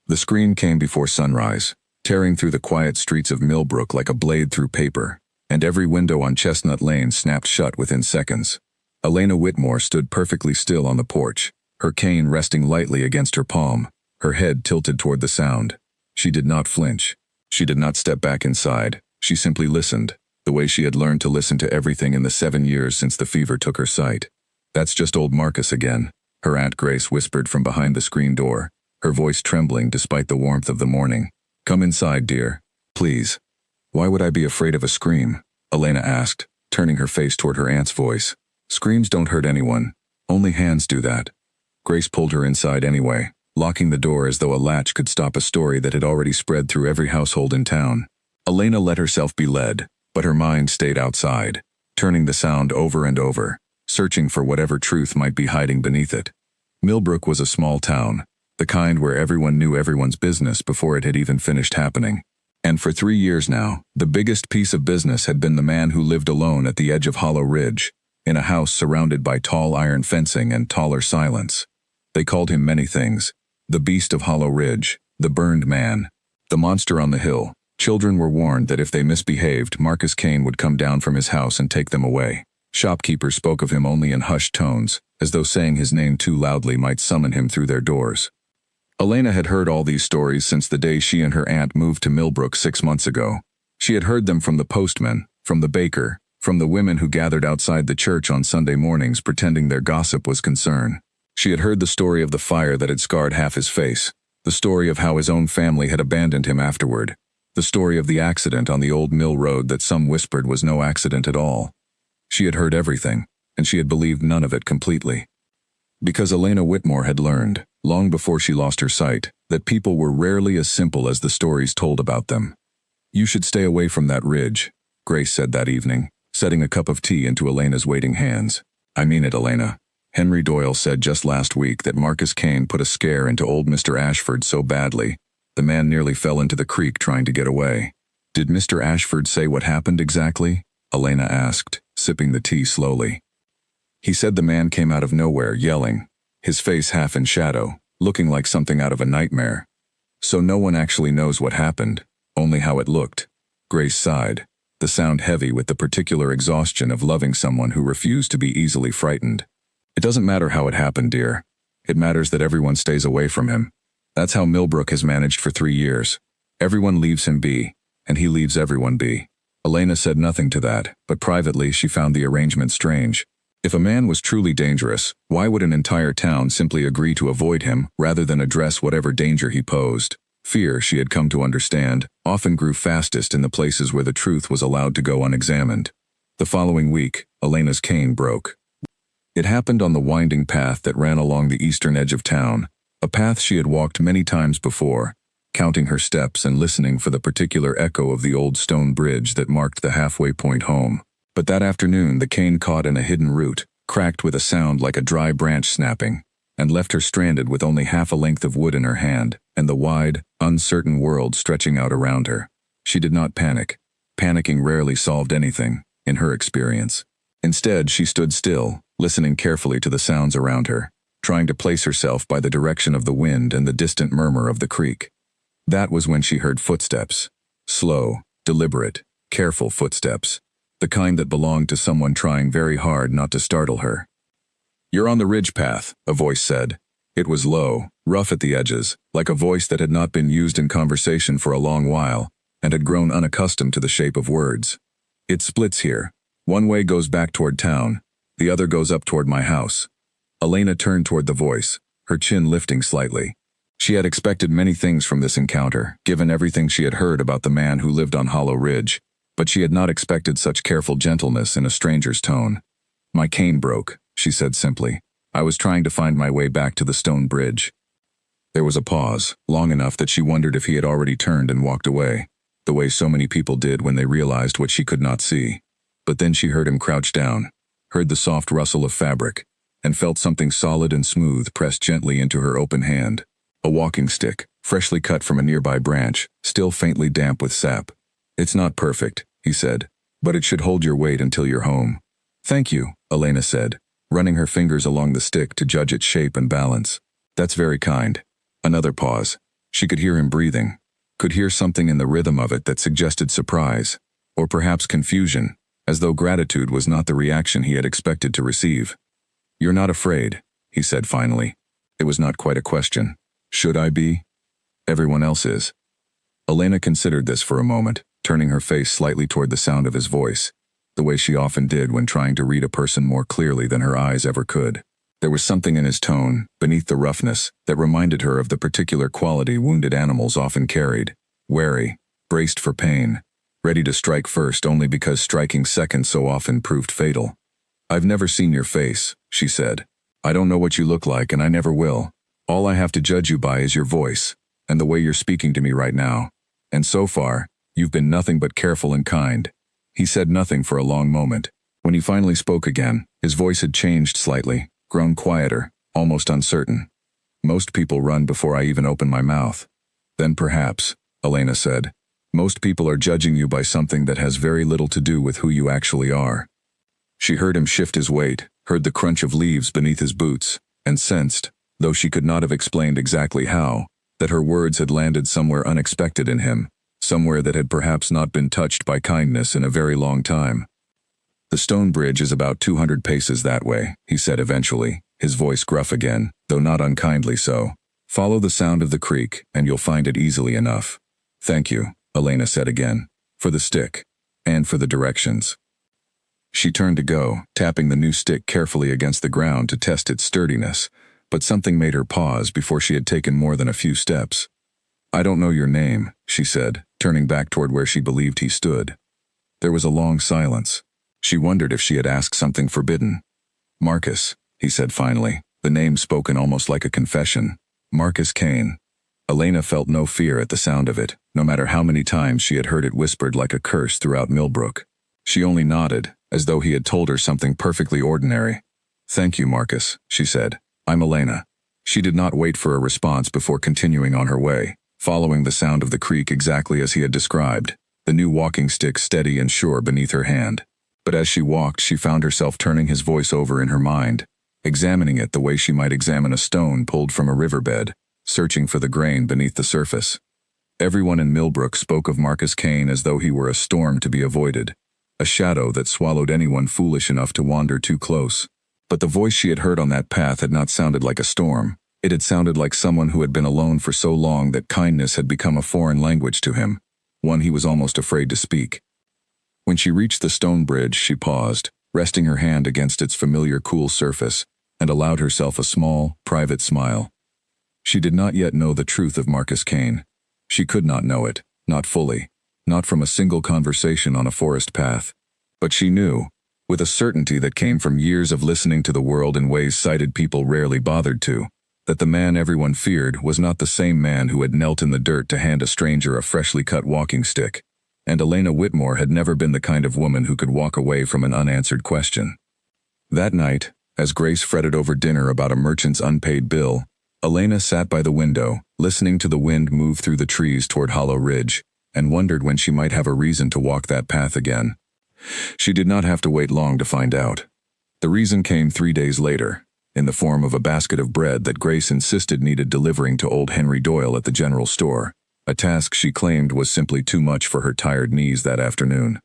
The scream came before sunrise, tearing through the quiet streets of Millbrook like a blade through paper, and every window on Chestnut Lane snapped shut within seconds. Elena Whitmore stood perfectly still on the porch, her cane resting lightly against her palm, her head tilted toward the sound. She did not flinch. She did not step back inside. She simply listened, the way she had learned to listen to everything in the 7 years since the fever took her sight. "That's just old Marcus again," her Aunt Grace whispered from behind the screen door, her voice trembling despite the warmth of the morning. "Come inside, dear. Please." "Why would I be afraid of a scream?" Elena asked, turning her face toward her aunt's voice. "Screams don't hurt anyone. Only hands do that." Grace pulled her inside anyway, locking the door as though a latch could stop a story that had already spread through every household in town. Elena let herself be led, but her mind stayed outside, turning the sound over and over, searching for whatever truth might be hiding beneath it. Millbrook was a small town, the kind where everyone knew everyone's business before it had even finished happening. And for 3 years now, the biggest piece of business had been the man who lived alone at the edge of Hollow Ridge, in a house surrounded by tall iron fencing and taller silence. They called him many things: the Beast of Hollow Ridge, the Burned Man, the Monster on the Hill. Children were warned that if they misbehaved, Marcus Kane would come down from his house and take them away. Shopkeepers spoke of him only in hushed tones, as though saying his name too loudly might summon him through their doors. Elena had heard all these stories since the day she and her aunt moved to Millbrook 6 months ago. She had heard them from the postman, from the baker, from the women who gathered outside the church on Sunday mornings pretending their gossip was concern. She had heard the story of the fire that had scarred half his face, the story of how his own family had abandoned him afterward, the story of the accident on the old mill road that some whispered was no accident at all. She had heard everything, and she had believed none of it completely. Because Elena Whitmore had learned, long before she lost her sight, that people were rarely as simple as the stories told about them. "You should stay away from that ridge," Grace said that evening, setting a cup of tea into Elena's waiting hands. "I mean it, Elena. Henry Doyle said just last week that Marcus Kane put a scare into old Mr. Ashford so badly, the man nearly fell into the creek trying to get away." "Did Mr. Ashford say what happened exactly?" Elena asked, sipping the tea slowly. "He said the man came out of nowhere, yelling, his face half in shadow, looking like something out of a nightmare. So no one actually knows what happened, only how it looked." Grace sighed, the sound heavy with the particular exhaustion of loving someone who refused to be easily frightened. "It doesn't matter how it happened, dear. It matters that everyone stays away from him. That's how Millbrook has managed for 3 years. Everyone leaves him be, and he leaves everyone be." Elena said nothing to that, but privately she found the arrangement strange. If a man was truly dangerous, why would an entire town simply agree to avoid him rather than address whatever danger he posed? Fear, she had come to understand, often grew fastest in the places where the truth was allowed to go unexamined. The following week, Elena's cane broke. It happened on the winding path that ran along the eastern edge of town, a path she had walked many times before, counting her steps and listening for the particular echo of the old stone bridge that marked the halfway point home. But that afternoon the cane caught in a hidden root, cracked with a sound like a dry branch snapping, and left her stranded with only half a length of wood in her hand, and the wide, uncertain world stretching out around her. She did not panic. Panicking rarely solved anything, in her experience. Instead, she stood still, listening carefully to the sounds around her, trying to place herself by the direction of the wind and the distant murmur of the creek. That was when she heard footsteps. Slow, deliberate, careful footsteps. The kind that belonged to someone trying very hard not to startle her. "You're on the ridge path," a voice said. It was low, rough at the edges, like a voice that had not been used in conversation for a long while, and had grown unaccustomed to the shape of words. "It splits here. One way goes back toward town, the other goes up toward my house." Elena turned toward the voice, her chin lifting slightly. She had expected many things from this encounter, given everything she had heard about the man who lived on Hollow Ridge, but she had not expected such careful gentleness in a stranger's tone. "My cane broke," she said simply. "I was trying to find my way back to the stone bridge." There was a pause, long enough that she wondered if he had already turned and walked away, the way so many people did when they realized what she could not see. But then she heard him crouch down, heard the soft rustle of fabric, and felt something solid and smooth pressed gently into her open hand. A walking stick, freshly cut from a nearby branch, still faintly damp with sap. "It's not perfect," he said, "but it should hold your weight until you're home." "Thank you," Elena said, running her fingers along the stick to judge its shape and balance. "That's very kind." Another pause. She could hear him breathing, could hear something in the rhythm of it that suggested surprise, or perhaps confusion, as though gratitude was not the reaction he had expected to receive. "You're not afraid," he said finally. It was not quite a question. Should I be? Everyone else is. Elena considered this for a moment, turning her face slightly toward the sound of his voice, the way she often did when trying to read a person more clearly than her eyes ever could. There was something in his tone, beneath the roughness, that reminded her of the particular quality wounded animals often carried: wary, braced for pain, ready to strike first only because striking second so often proved fatal. "I've never seen your face," she said. "I don't know what you look like, and I never will. All I have to judge you by is your voice, and the way you're speaking to me right now. And so far, you've been nothing but careful and kind." He said nothing for a long moment. When he finally spoke again, his voice had changed slightly, grown quieter, almost uncertain. "Most people run before I even open my mouth." "Then perhaps," Elena said, "most people are judging you by something that has very little to do with who you actually are." She heard him shift his weight, heard the crunch of leaves beneath his boots, and sensed, though she could not have explained exactly how, that her words had landed somewhere unexpected in him, somewhere that had perhaps not been touched by kindness in a very long time. "The stone bridge is about 200 paces that way," he said eventually, his voice gruff again, though not unkindly so. "Follow the sound of the creek, and you'll find it easily enough." "Thank you," Elena said again, "for the stick, and for the directions." She turned to go, tapping the new stick carefully against the ground to test its sturdiness, but something made her pause before she had taken more than a few steps. "I don't know your name," she said, turning back toward where she believed he stood. There was a long silence. She wondered if she had asked something forbidden. "Marcus," he said finally, the name spoken almost like a confession. "Marcus Kane." Elena felt no fear at the sound of it, no matter how many times she had heard it whispered like a curse throughout Millbrook. She only nodded, as though he had told her something perfectly ordinary. "Thank you, Marcus," she said. "I'm Elena." She did not wait for a response before continuing on her way, following the sound of the creek exactly as he had described, the new walking stick steady and sure beneath her hand. But as she walked, she found herself turning his voice over in her mind, examining it the way she might examine a stone pulled from a riverbed, searching for the grain beneath the surface. Everyone in Millbrook spoke of Marcus Kane as though he were a storm to be avoided, a shadow that swallowed anyone foolish enough to wander too close. But the voice she had heard on that path had not sounded like a storm. It had sounded like someone who had been alone for so long that kindness had become a foreign language to him, one he was almost afraid to speak. When she reached the stone bridge, she paused, resting her hand against its familiar cool surface, and allowed herself a small, private smile. She did not yet know the truth of Marcus Kane. She could not know it, not fully, not from a single conversation on a forest path. But she knew, with a certainty that came from years of listening to the world in ways sighted people rarely bothered to, that the man everyone feared was not the same man who had knelt in the dirt to hand a stranger a freshly cut walking stick. And Elena Whitmore had never been the kind of woman who could walk away from an unanswered question. That night, as Grace fretted over dinner about a merchant's unpaid bill, Elena sat by the window, listening to the wind move through the trees toward Hollow Ridge, and wondered when she might have a reason to walk that path again. She did not have to wait long to find out. The reason came 3 days later, in the form of a basket of bread that Grace insisted needed delivering to old Henry Doyle at the general store, a task she claimed was simply too much for her tired knees that afternoon.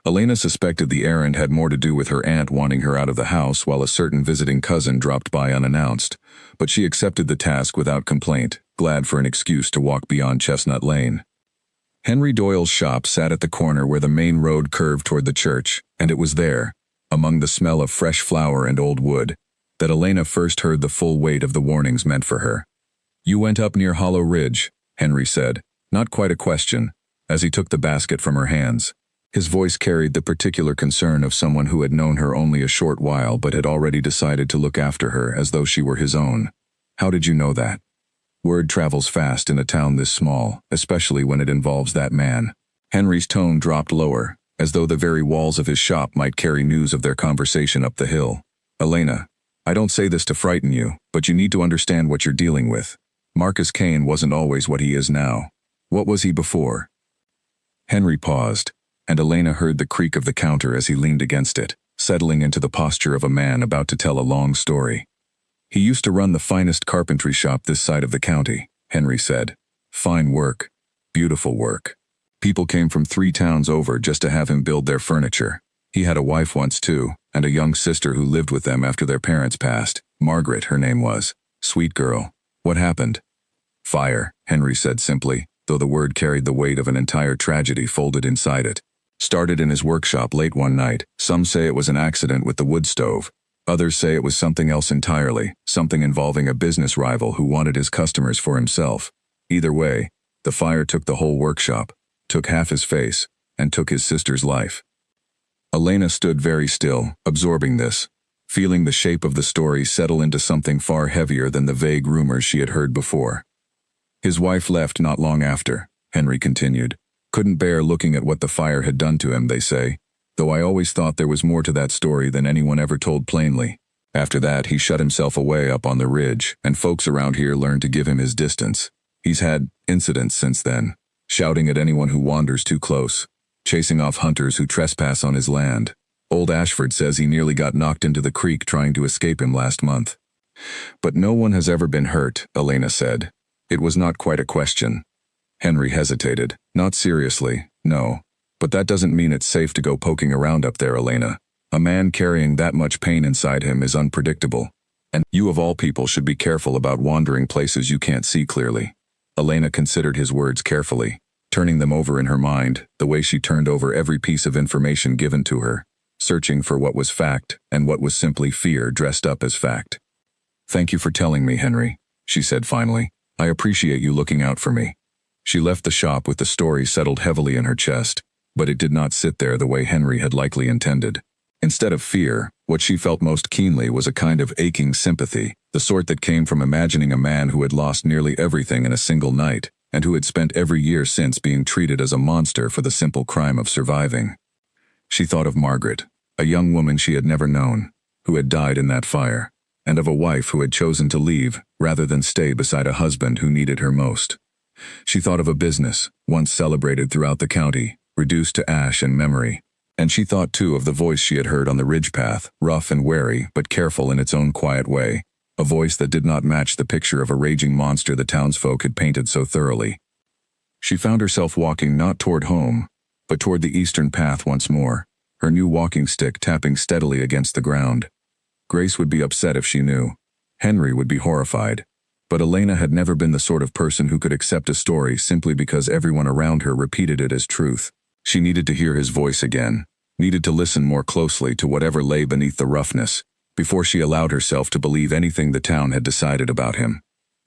Elena suspected the errand had more to do with her aunt wanting her out of the house while a certain visiting cousin dropped by unannounced, but she accepted the task without complaint, glad for an excuse to walk beyond Chestnut Lane. Henry Doyle's shop sat at the corner where the main road curved toward the church, and it was there, among the smell of fresh flour and old wood, that Elena first heard the full weight of the warnings meant for her. "You went up near Hollow Ridge," Henry said, not quite a question, as he took the basket from her hands. His voice carried the particular concern of someone who had known her only a short while but had already decided to look after her as though she were his own. "How did you know that?" Word travels fast in a town this small, especially when it involves that man. Henry's tone dropped lower, as though the very walls of his shop might carry news of their conversation up the hill. "Elena, I don't say this to frighten you, but you need to understand what you're dealing with. Marcus Kane wasn't always what he is now. What was he before?" Henry paused, and Elena heard the creak of the counter as he leaned against it, settling into the posture of a man about to tell a long story. "He used to run the finest carpentry shop this side of the county," Henry said. Fine work. Beautiful work. People came from 3 towns over just to have him build their furniture. He had a wife once too, and a young sister who lived with them after their parents passed. Margaret, her name was. Sweet girl. What happened? Fire, Henry said simply, though the word carried the weight of an entire tragedy folded inside it. Started in his workshop late one night. Some say it was an accident with the wood stove. Others say it was something else entirely, something involving a business rival who wanted his customers for himself. Either way, the fire took the whole workshop, took half his face, and took his sister's life. Elena stood very still, absorbing this, feeling the shape of the story settle into something far heavier than the vague rumors she had heard before. His wife left not long after, Henry continued. Couldn't bear looking at what the fire had done to him, they say, though I always thought there was more to that story than anyone ever told plainly. After that, he shut himself away up on the ridge, and folks around here learned to give him his distance. He's had incidents since then, shouting at anyone who wanders too close, chasing off hunters who trespass on his land. Old Ashford says he nearly got knocked into the creek trying to escape him last month. But no one has ever been hurt, Elena said. It was not quite a question. Henry hesitated. Not seriously, no. But that doesn't mean it's safe to go poking around up there, Elena. A man carrying that much pain inside him is unpredictable. And you of all people should be careful about wandering places you can't see clearly. Elena considered his words carefully, turning them over in her mind, the way she turned over every piece of information given to her, searching for what was fact and what was simply fear dressed up as fact. Thank you for telling me, Henry, she said finally. I appreciate you looking out for me. She left the shop with the story settled heavily in her chest, but it did not sit there the way Henry had likely intended. Instead of fear, what she felt most keenly was a kind of aching sympathy, the sort that came from imagining a man who had lost nearly everything in a single night, and who had spent every year since being treated as a monster for the simple crime of surviving. She thought of Margaret, a young woman she had never known, who had died in that fire, and of a wife who had chosen to leave rather than stay beside a husband who needed her most. She thought of a business, once celebrated throughout the county, reduced to ash and memory. And she thought too of the voice she had heard on the ridge path, rough and wary but careful in its own quiet way, a voice that did not match the picture of a raging monster the townsfolk had painted so thoroughly. She found herself walking not toward home, but toward the eastern path once more, her new walking stick tapping steadily against the ground. Grace would be upset if she knew. Henry would be horrified. But Elena had never been the sort of person who could accept a story simply because everyone around her repeated it as truth. She needed to hear his voice again, needed to listen more closely to whatever lay beneath the roughness, before she allowed herself to believe anything the town had decided about him.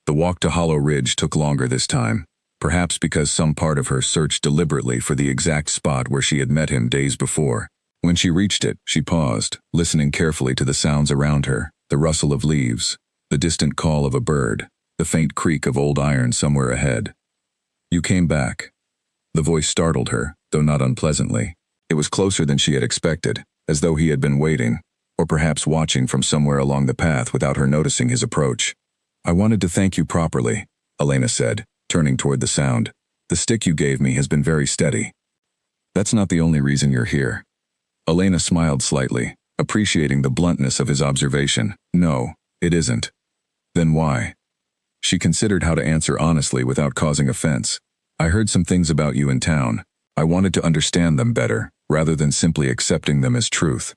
The walk to Hollow Ridge took longer this time, perhaps because some part of her searched deliberately for the exact spot where she had met him days before. When she reached it, she paused, listening carefully to the sounds around her, the rustle of leaves, the distant call of a bird, the faint creak of old iron somewhere ahead. You came back. The voice startled her, though not unpleasantly. It was closer than she had expected, as though he had been waiting, or perhaps watching from somewhere along the path without her noticing his approach. I wanted to thank you properly, Elena said, turning toward the sound. The stick you gave me has been very steady. That's not the only reason you're here. Elena smiled slightly, appreciating the bluntness of his observation. No, it isn't. Then why? She considered how to answer honestly without causing offense. I heard some things about you in town. I wanted to understand them better, rather than simply accepting them as truth.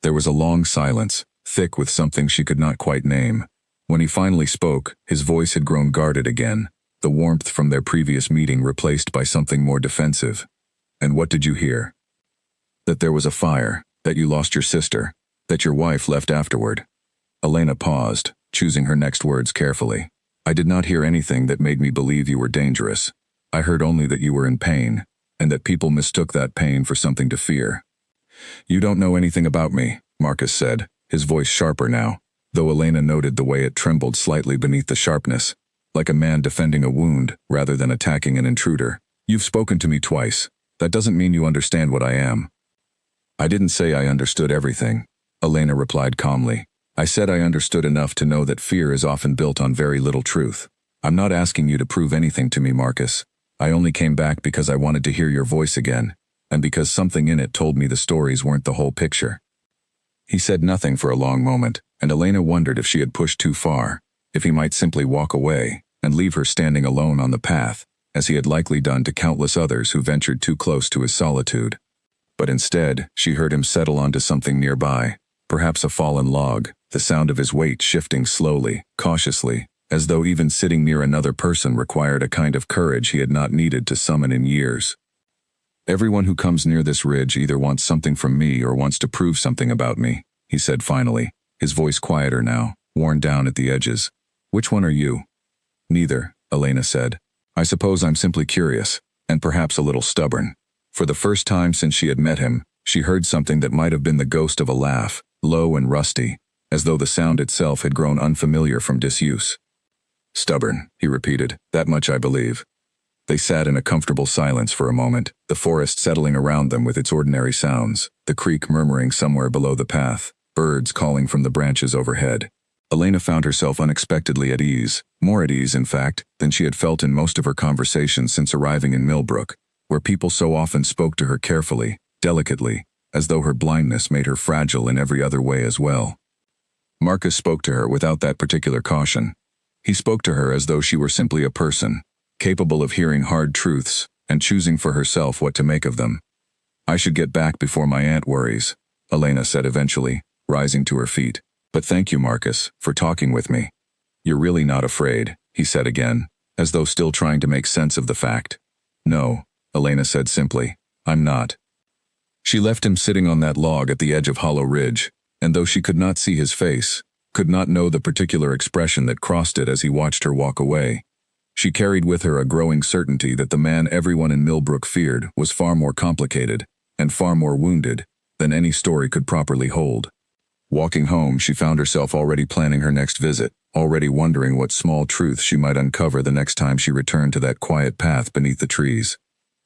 There was a long silence, thick with something she could not quite name. When he finally spoke, his voice had grown guarded again, the warmth from their previous meeting replaced by something more defensive. And what did you hear? That there was a fire, that you lost your sister, that your wife left afterward. Elena paused, choosing her next words carefully. I did not hear anything that made me believe you were dangerous. I heard only that you were in pain, and that people mistook that pain for something to fear. You don't know anything about me, Marcus said, his voice sharper now, though Elena noted the way it trembled slightly beneath the sharpness, like a man defending a wound rather than attacking an intruder. You've spoken to me twice. That doesn't mean you understand what I am. I didn't say I understood everything, Elena replied calmly. I said I understood enough to know that fear is often built on very little truth. I'm not asking you to prove anything to me, Marcus. I only came back because I wanted to hear your voice again, and because something in it told me the stories weren't the whole picture. He said nothing for a long moment, and Elena wondered if she had pushed too far, if he might simply walk away and leave her standing alone on the path, as he had likely done to countless others who ventured too close to his solitude. But instead, she heard him settle onto something nearby, perhaps a fallen log, the sound of his weight shifting slowly, cautiously, as though even sitting near another person required a kind of courage he had not needed to summon in years. "Everyone who comes near this ridge either wants something from me or wants to prove something about me," he said finally, his voice quieter now, worn down at the edges. "Which one are you?" "Neither," Elena said. "I suppose I'm simply curious, and perhaps a little stubborn." For the first time since she had met him, she heard something that might have been the ghost of a laugh, low and rusty, as though the sound itself had grown unfamiliar from disuse. "Stubborn," he repeated, "that much I believe." They sat in a comfortable silence for a moment, the forest settling around them with its ordinary sounds, the creek murmuring somewhere below the path, birds calling from the branches overhead. Elena found herself unexpectedly at ease, more at ease, in fact, than she had felt in most of her conversations since arriving in Millbrook, where people so often spoke to her carefully, delicately, as though her blindness made her fragile in every other way as well. Marcus spoke to her without that particular caution. He spoke to her as though she were simply a person, capable of hearing hard truths and choosing for herself what to make of them. "I should get back before my aunt worries," Elena said eventually, rising to her feet. "But thank you, Marcus, for talking with me." "You're really not afraid," he said again, as though still trying to make sense of the fact. "No," Elena said simply, "I'm not." She left him sitting on that log at the edge of Hollow Ridge, and though she could not see his face, could not know the particular expression that crossed it as he watched her walk away, she carried with her a growing certainty that the man everyone in Millbrook feared was far more complicated, and far more wounded, than any story could properly hold. Walking home, she found herself already planning her next visit, already wondering what small truth she might uncover the next time she returned to that quiet path beneath the trees.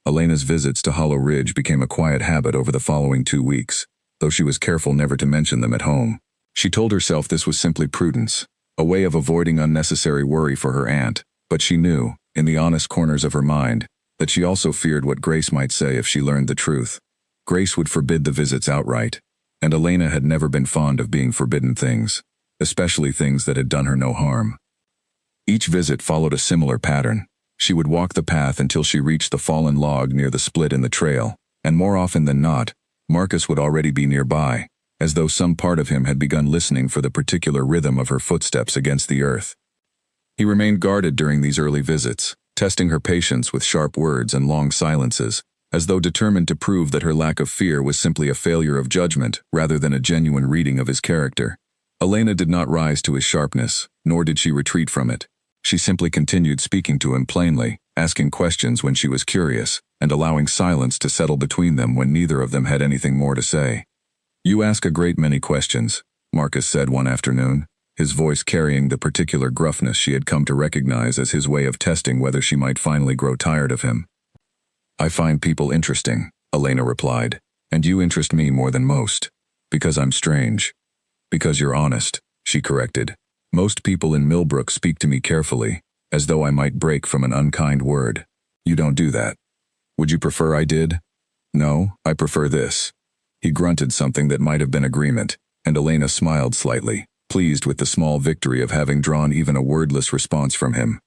Elena's visits to Hollow Ridge became a quiet habit over the following 2 weeks, though she was careful never to mention them at home. She told herself this was simply prudence, a way of avoiding unnecessary worry for her aunt, but she knew, in the honest corners of her mind, that she also feared what Grace might say if she learned the truth. Grace would forbid the visits outright, and Elena had never been fond of being forbidden things, especially things that had done her no harm. Each visit followed a similar pattern. She would walk the path until she reached the fallen log near the split in the trail, and more often than not, Marcus would already be nearby, as though some part of him had begun listening for the particular rhythm of her footsteps against the earth. He remained guarded during these early visits, testing her patience with sharp words and long silences, as though determined to prove that her lack of fear was simply a failure of judgment rather than a genuine reading of his character. Elena did not rise to his sharpness, nor did she retreat from it. She simply continued speaking to him plainly, asking questions when she was curious, and allowing silence to settle between them when neither of them had anything more to say. "You ask a great many questions," Marcus said one afternoon, his voice carrying the particular gruffness she had come to recognize as his way of testing whether she might finally grow tired of him. "I find people interesting," Elena replied, "and you interest me more than most. Because I'm strange." "Because you're honest," she corrected. "Most people in Millbrook speak to me carefully, as though I might break from an unkind word. You don't do that. Would you prefer I did?" "No, I prefer this." He grunted something that might have been agreement, and Elena smiled slightly, pleased with the small victory of having drawn even a wordless response from him.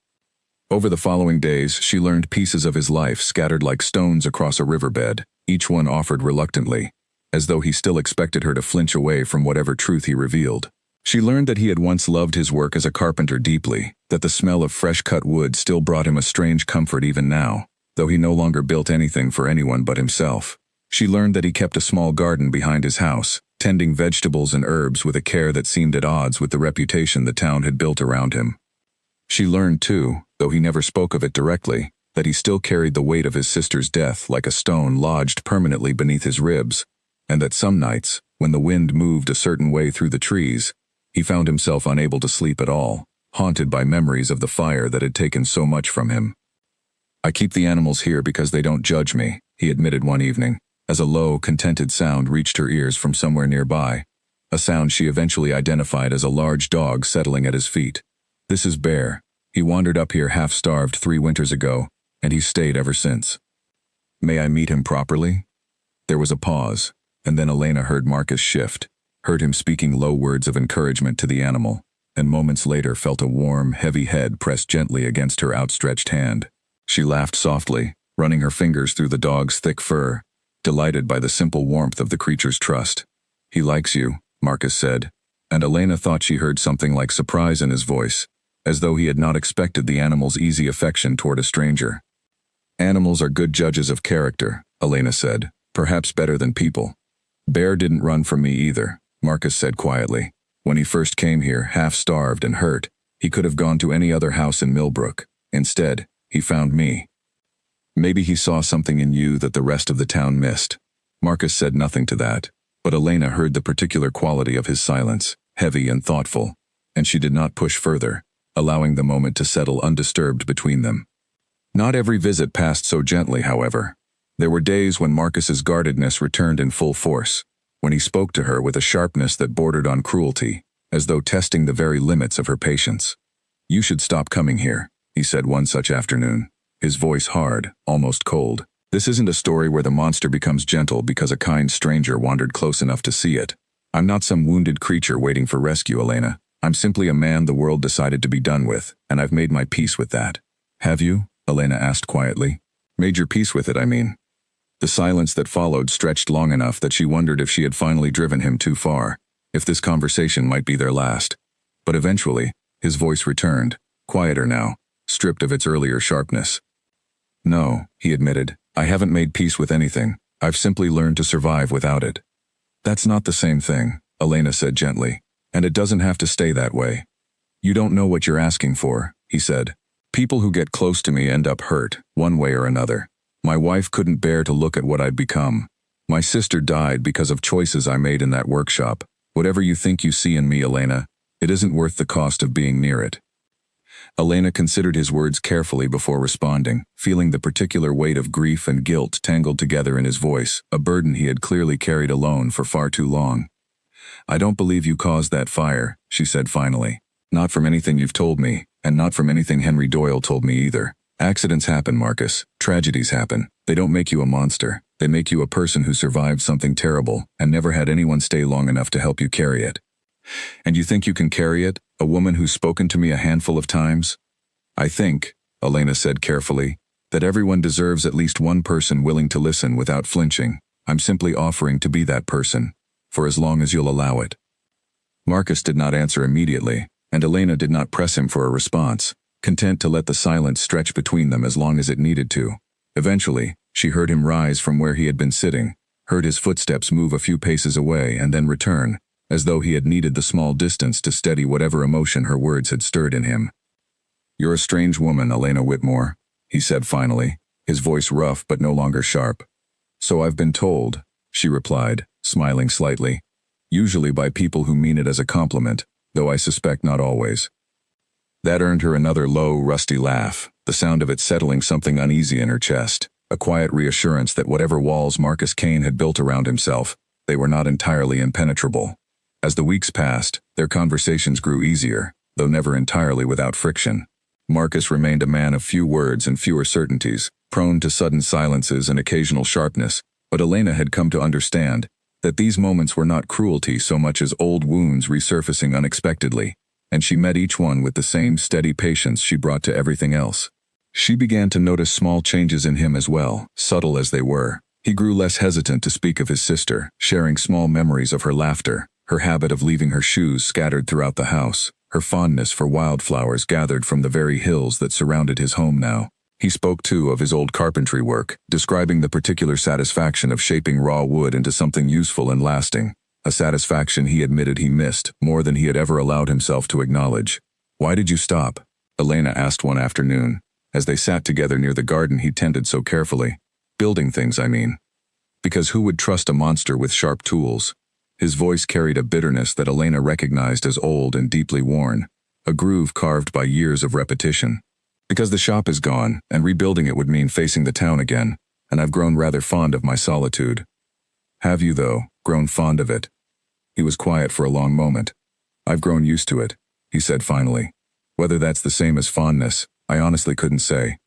Over the following days, she learned pieces of his life scattered like stones across a riverbed, each one offered reluctantly, as though he still expected her to flinch away from whatever truth he revealed. She learned that he had once loved his work as a carpenter deeply, that the smell of fresh-cut wood still brought him a strange comfort even now, though he no longer built anything for anyone but himself. She learned that he kept a small garden behind his house, tending vegetables and herbs with a care that seemed at odds with the reputation the town had built around him. She learned, too, though he never spoke of it directly, that he still carried the weight of his sister's death like a stone lodged permanently beneath his ribs, and that some nights, when the wind moved a certain way through the trees, he found himself unable to sleep at all, haunted by memories of the fire that had taken so much from him. "I keep the animals here because they don't judge me," he admitted one evening, as a low, contented sound reached her ears from somewhere nearby, a sound she eventually identified as a large dog settling at his feet. "This is Bear. He wandered up here half-starved 3 winters ago, and he's stayed ever since. May I meet him properly?" There was a pause, and then Elena heard Marcus shift, heard him speaking low words of encouragement to the animal, and moments later felt a warm, heavy head pressed gently against her outstretched hand. She laughed softly, running her fingers through the dog's thick fur, delighted by the simple warmth of the creature's trust. "He likes you," Marcus said, and Elena thought she heard something like surprise in his voice, as though he had not expected the animal's easy affection toward a stranger. "Animals are good judges of character," Elena said, "perhaps better than people." "Bear didn't run from me either," Marcus said quietly. "When he first came here, half-starved and hurt, he could have gone to any other house in Millbrook. Instead, he found me. Maybe he saw something in you that the rest of the town missed." Marcus said nothing to that, but Elena heard the particular quality of his silence, heavy and thoughtful, and she did not push further, allowing the moment to settle undisturbed between them. Not every visit passed so gently, however. There were days when Marcus's guardedness returned in full force, when he spoke to her with a sharpness that bordered on cruelty, as though testing the very limits of her patience. "You should stop coming here," he said one such afternoon, his voice hard, almost cold. "This isn't a story where the monster becomes gentle because a kind stranger wandered close enough to see it. I'm not some wounded creature waiting for rescue, Elena. I'm simply a man the world decided to be done with, and I've made my peace with that." "Have you?" Elena asked quietly. "Made your peace with it, I mean." The silence that followed stretched long enough that she wondered if she had finally driven him too far, if this conversation might be their last. But eventually, his voice returned, quieter now, stripped of its earlier sharpness. "No," he admitted, "I haven't made peace with anything. I've simply learned to survive without it." "That's not the same thing," Elena said gently, "and it doesn't have to stay that way." "You don't know what you're asking for," he said. "People who get close to me end up hurt, one way or another. My wife couldn't bear to look at what I'd become. My sister died because of choices I made in that workshop. Whatever you think you see in me, Elena, it isn't worth the cost of being near it." Elena considered his words carefully before responding, feeling the particular weight of grief and guilt tangled together in his voice, a burden he had clearly carried alone for far too long. "I don't believe you caused that fire," she said finally. "Not from anything you've told me, and not from anything Henry Doyle told me either. Accidents happen, Marcus. Tragedies happen. They don't make you a monster. They make you a person who survived something terrible and never had anyone stay long enough to help you carry it. And you think you can carry it, a woman who's spoken to me a handful of times? I think," Elena said carefully, "that everyone deserves at least one person willing to listen without flinching. I'm simply offering to be that person, for as long as you'll allow it." Marcus did not answer immediately, and Elena did not press him for a response, content to let the silence stretch between them as long as it needed to. Eventually, she heard him rise from where he had been sitting, heard his footsteps move a few paces away and then return, as though he had needed the small distance to steady whatever emotion her words had stirred in him. "You're a strange woman, Elena Whitmore," he said finally, his voice rough but no longer sharp. "So I've been told," she replied, smiling slightly, "usually by people who mean it as a compliment, though I suspect not always." That earned her another low, rusty laugh, the sound of it settling something uneasy in her chest, a quiet reassurance that whatever walls Marcus Kane had built around himself, they were not entirely impenetrable. As the weeks passed, their conversations grew easier, though never entirely without friction. Marcus remained a man of few words and fewer certainties, prone to sudden silences and occasional sharpness, but Elena had come to understand that these moments were not cruelty so much as old wounds resurfacing unexpectedly, and she met each one with the same steady patience she brought to everything else. She began to notice small changes in him as well, subtle as they were. He grew less hesitant to speak of his sister, sharing small memories of her laughter, her habit of leaving her shoes scattered throughout the house, her fondness for wildflowers gathered from the very hills that surrounded his home now. He spoke too of his old carpentry work, describing the particular satisfaction of shaping raw wood into something useful and lasting, a satisfaction he admitted he missed more than he had ever allowed himself to acknowledge. "Why did you stop?" Elena asked one afternoon, as they sat together near the garden he tended so carefully. "Building things, I mean." "Because who would trust a monster with sharp tools?" His voice carried a bitterness that Elena recognized as old and deeply worn, a groove carved by years of repetition. "Because the shop is gone, and rebuilding it would mean facing the town again, and I've grown rather fond of my solitude." "Have you, though, grown fond of it?" He was quiet for a long moment. "I've grown used to it," he said finally. "Whether that's the same as fondness, I honestly couldn't say."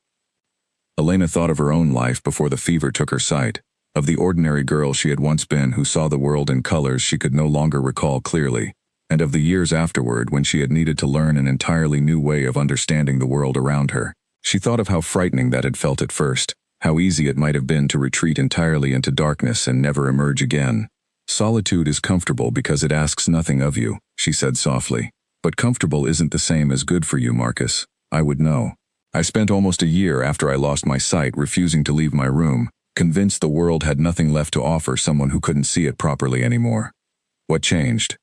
Elena thought of her own life before the fever took her sight, of the ordinary girl she had once been who saw the world in colors she could no longer recall clearly, and of the years afterward when she had needed to learn an entirely new way of understanding the world around her. She thought of how frightening that had felt at first, how easy it might have been to retreat entirely into darkness and never emerge again. Solitude is comfortable because it asks nothing of you, she said softly. But comfortable isn't the same as good for you, Marcus. I would know. I spent almost a year after I lost my sight refusing to leave my room, convinced the world had nothing left to offer someone who couldn't see it properly anymore. What changed?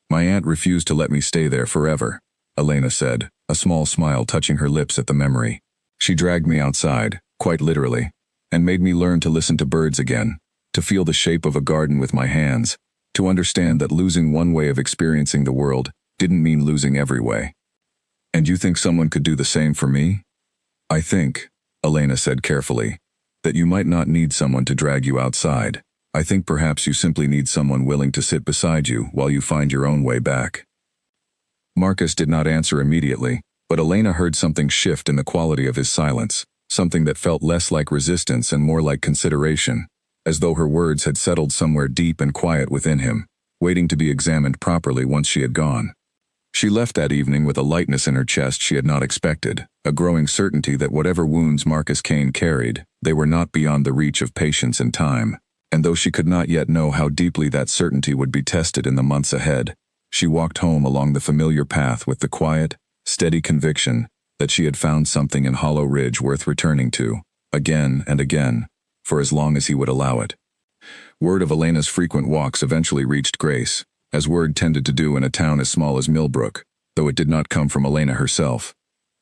My aunt refused to let me stay there forever, Elena said, a small smile touching her lips at the memory. She dragged me outside, quite literally, and made me learn to listen to birds again, to feel the shape of a garden with my hands, to understand that losing one way of experiencing the world didn't mean losing every way. And you think someone could do the same for me? I think, Elena said carefully, that you might not need someone to drag you outside. I think perhaps you simply need someone willing to sit beside you while you find your own way back. Marcus did not answer immediately, but Elena heard something shift in the quality of his silence, something that felt less like resistance and more like consideration, as though her words had settled somewhere deep and quiet within him, waiting to be examined properly once she had gone. She left that evening with a lightness in her chest she had not expected, a growing certainty that whatever wounds Marcus Kane carried, they were not beyond the reach of patience and time. And though she could not yet know how deeply that certainty would be tested in the months ahead, she walked home along the familiar path with the quiet, steady conviction that she had found something in Hollow Ridge worth returning to, again and again, for as long as he would allow it. Word of Elena's frequent walks eventually reached Grace, as word tended to do in a town as small as Millbrook, though it did not come from Elena herself.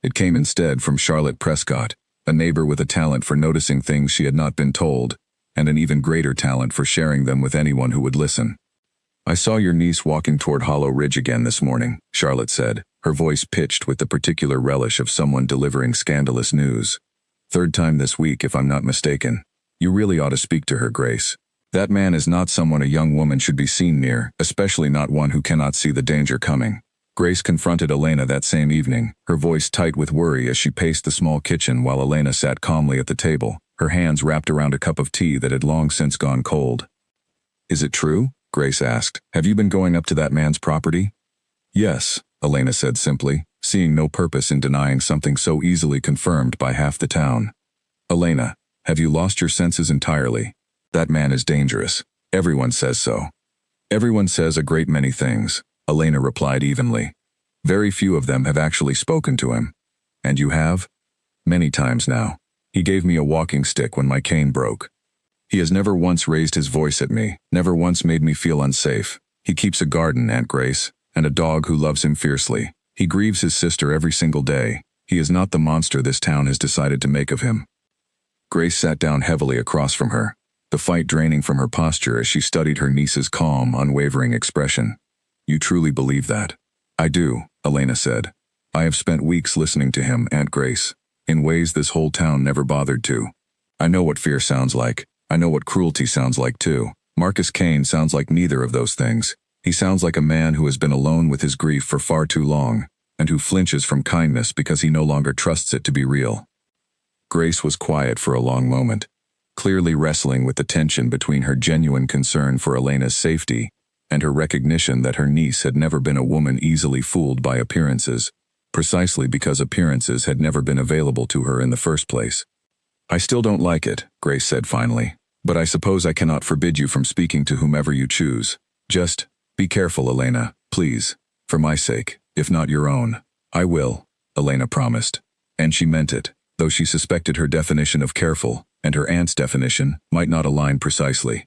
It came instead from Charlotte Prescott, a neighbor with a talent for noticing things she had not been told, and an even greater talent for sharing them with anyone who would listen. I saw your niece walking toward Hollow Ridge again this morning, Charlotte said, her voice pitched with the particular relish of someone delivering scandalous news. Third time this week, if I'm not mistaken. You really ought to speak to her, Grace. That man is not someone a young woman should be seen near, especially not one who cannot see the danger coming. Grace confronted Elena that same evening, her voice tight with worry as she paced the small kitchen while Elena sat calmly at the table, her hands wrapped around a cup of tea that had long since gone cold. Is it true? Grace asked. Have you been going up to that man's property? Yes, Elena said simply, seeing no purpose in denying something so easily confirmed by half the town. Elena, have you lost your senses entirely? That man is dangerous. Everyone says so. Everyone says a great many things, Elena replied evenly. Very few of them have actually spoken to him. And you have? Many times now. He gave me a walking stick when my cane broke. He has never once raised his voice at me, never once made me feel unsafe. He keeps a garden, Aunt Grace, and a dog who loves him fiercely. He grieves his sister every single day. He is not the monster this town has decided to make of him. Grace sat down heavily across from her, the fight draining from her posture as she studied her niece's calm, unwavering expression. You truly believe that? I do, Elena said. I have spent weeks listening to him, Aunt Grace, in ways this whole town never bothered to. I know what fear sounds like. I know what cruelty sounds like too. Marcus Kane sounds like neither of those things. He sounds like a man who has been alone with his grief for far too long, and who flinches from kindness because he no longer trusts it to be real. Grace was quiet for a long moment, clearly wrestling with the tension between her genuine concern for Elena's safety and her recognition that her niece had never been a woman easily fooled by appearances, precisely because appearances had never been available to her in the first place. I still don't like it, Grace said finally, but I suppose I cannot forbid you from speaking to whomever you choose. Just be careful, Elena, please, for my sake, if not your own. I will, Elena promised, and she meant it, though she suspected her definition of careful and her aunt's definition might not align precisely.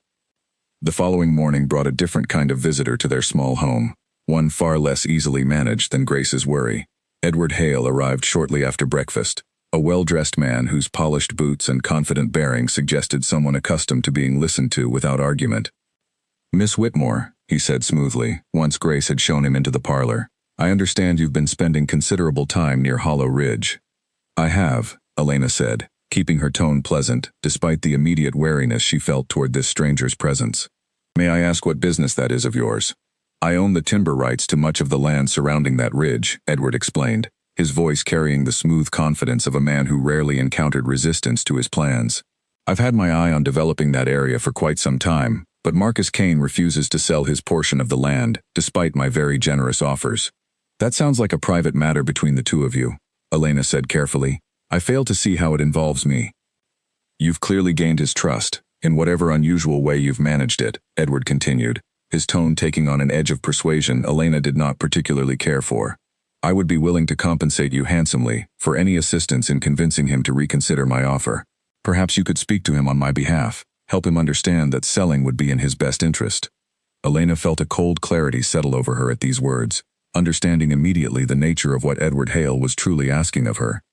The following morning brought a different kind of visitor to their small home, one far less easily managed than Grace's worry. Edward Hale arrived shortly after breakfast, a well-dressed man whose polished boots and confident bearing suggested someone accustomed to being listened to without argument. Miss Whitmore, he said smoothly, once Grace had shown him into the parlor, I understand you've been spending considerable time near Hollow Ridge. I have, Elena said, keeping her tone pleasant, despite the immediate wariness she felt toward this stranger's presence. May I ask what business that is of yours? I own the timber rights to much of the land surrounding that ridge, Edward explained, his voice carrying the smooth confidence of a man who rarely encountered resistance to his plans. I've had my eye on developing that area for quite some time, but Marcus Kane refuses to sell his portion of the land, despite my very generous offers. That sounds like a private matter between the two of you, Elena said carefully. I fail to see how it involves me. You've clearly gained his trust, in whatever unusual way you've managed it, Edward continued, his tone taking on an edge of persuasion Elena did not particularly care for. I would be willing to compensate you handsomely for any assistance in convincing him to reconsider my offer. Perhaps you could speak to him on my behalf, help him understand that selling would be in his best interest. Elena felt a cold clarity settle over her at these words, understanding immediately the nature of what Edward Hale was truly asking of her.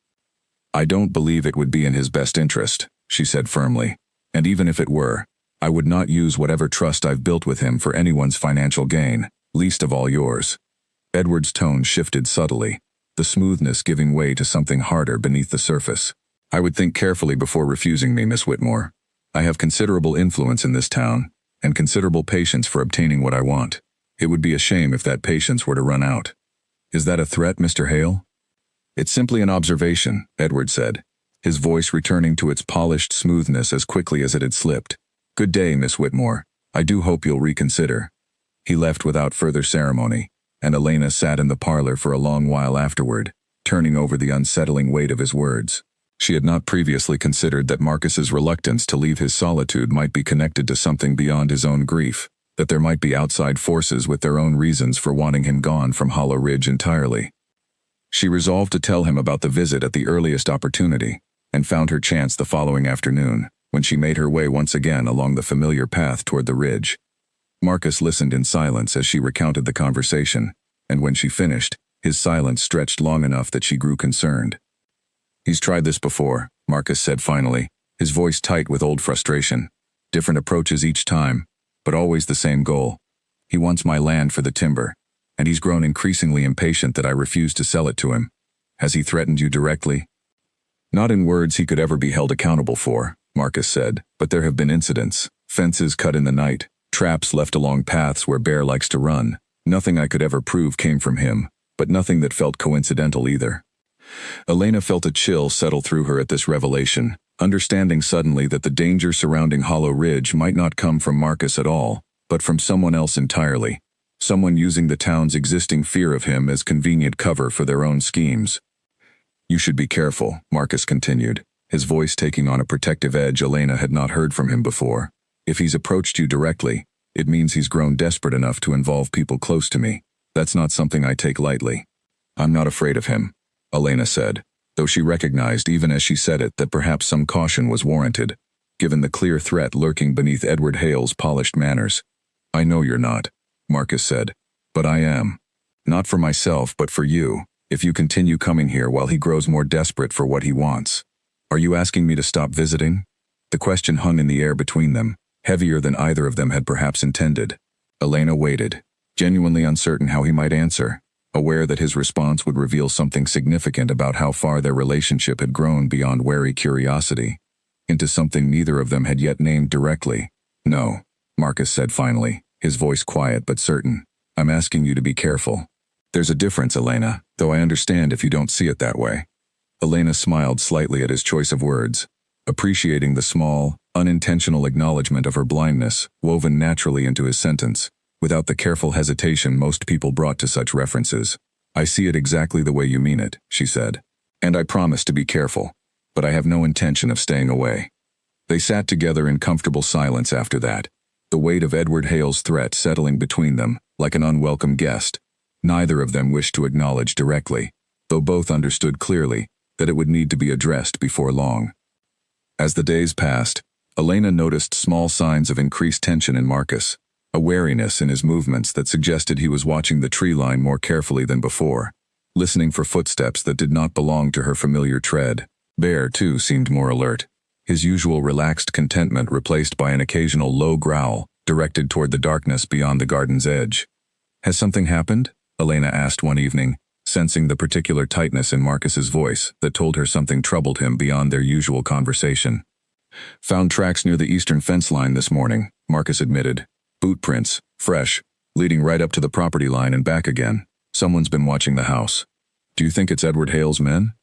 I don't believe it would be in his best interest, she said firmly, and even if it were, I would not use whatever trust I've built with him for anyone's financial gain, least of all yours. Edward's tone shifted subtly, the smoothness giving way to something harder beneath the surface. I would think carefully before refusing me, Miss Whitmore. I have considerable influence in this town, and considerable patience for obtaining what I want. It would be a shame if that patience were to run out. Is that a threat, Mr. Hale? It's simply an observation, Edward said, his voice returning to its polished smoothness as quickly as it had slipped. Good day, Miss Whitmore. I do hope you'll reconsider. He left without further ceremony, and Elena sat in the parlor for a long while afterward, turning over the unsettling weight of his words. She had not previously considered that Marcus's reluctance to leave his solitude might be connected to something beyond his own grief, that there might be outside forces with their own reasons for wanting him gone from Hollow Ridge entirely. She resolved to tell him about the visit at the earliest opportunity, and found her chance the following afternoon, when she made her way once again along the familiar path toward the ridge. Marcus listened in silence as she recounted the conversation, and when she finished, his silence stretched long enough that she grew concerned. He's tried this before, Marcus said finally, his voice tight with old frustration. Different approaches each time, but always the same goal. He wants my land for the timber, and he's grown increasingly impatient that I refuse to sell it to him. Has he threatened you directly? Not in words he could ever be held accountable for, Marcus said, but there have been incidents, fences cut in the night, traps left along paths where Bear likes to run. Nothing I could ever prove came from him, but nothing that felt coincidental either. Elena felt a chill settle through her at this revelation, understanding suddenly that the danger surrounding Hollow Ridge might not come from Marcus at all, but from someone else entirely, someone using the town's existing fear of him as convenient cover for their own schemes. You should be careful, Marcus continued, his voice taking on a protective edge Elena had not heard from him before. If he's approached you directly, it means he's grown desperate enough to involve people close to me. That's not something I take lightly. I'm not afraid of him, Elena said, though she recognized even as she said it that perhaps some caution was warranted, given the clear threat lurking beneath Edward Hale's polished manners. I know you're not, Marcus said, but I am. Not for myself, but for you, if you continue coming here while he grows more desperate for what he wants. Are you asking me to stop visiting? The question hung in the air between them, heavier than either of them had perhaps intended. Elena waited, genuinely uncertain how he might answer, aware that his response would reveal something significant about how far their relationship had grown beyond wary curiosity, into something neither of them had yet named directly. No, Marcus said finally, his voice quiet but certain. I'm asking you to be careful. There's a difference, Elena, though I understand if you don't see it that way. Elena smiled slightly at his choice of words, appreciating the small, unintentional acknowledgement of her blindness woven naturally into his sentence, without the careful hesitation most people brought to such references. I see it exactly the way you mean it, she said. And I promise to be careful, but I have no intention of staying away. They sat together in comfortable silence after that, the weight of Edward Hale's threat settling between them like an unwelcome guest. Neither of them wished to acknowledge directly, though both understood clearly that it would need to be addressed before long. As the days passed, Elena noticed small signs of increased tension in Marcus, a wariness in his movements that suggested he was watching the tree line more carefully than before, listening for footsteps that did not belong to her familiar tread. Bear, too, seemed more alert, his usual relaxed contentment replaced by an occasional low growl directed toward the darkness beyond the garden's edge. Has something happened? Elena asked one evening, sensing the particular tightness in Marcus's voice that told her something troubled him beyond their usual conversation. Found tracks near the eastern fence line this morning, Marcus admitted. Boot prints, fresh, leading right up to the property line and back again. Someone's been watching the house. Do you think it's Edward Hale's men?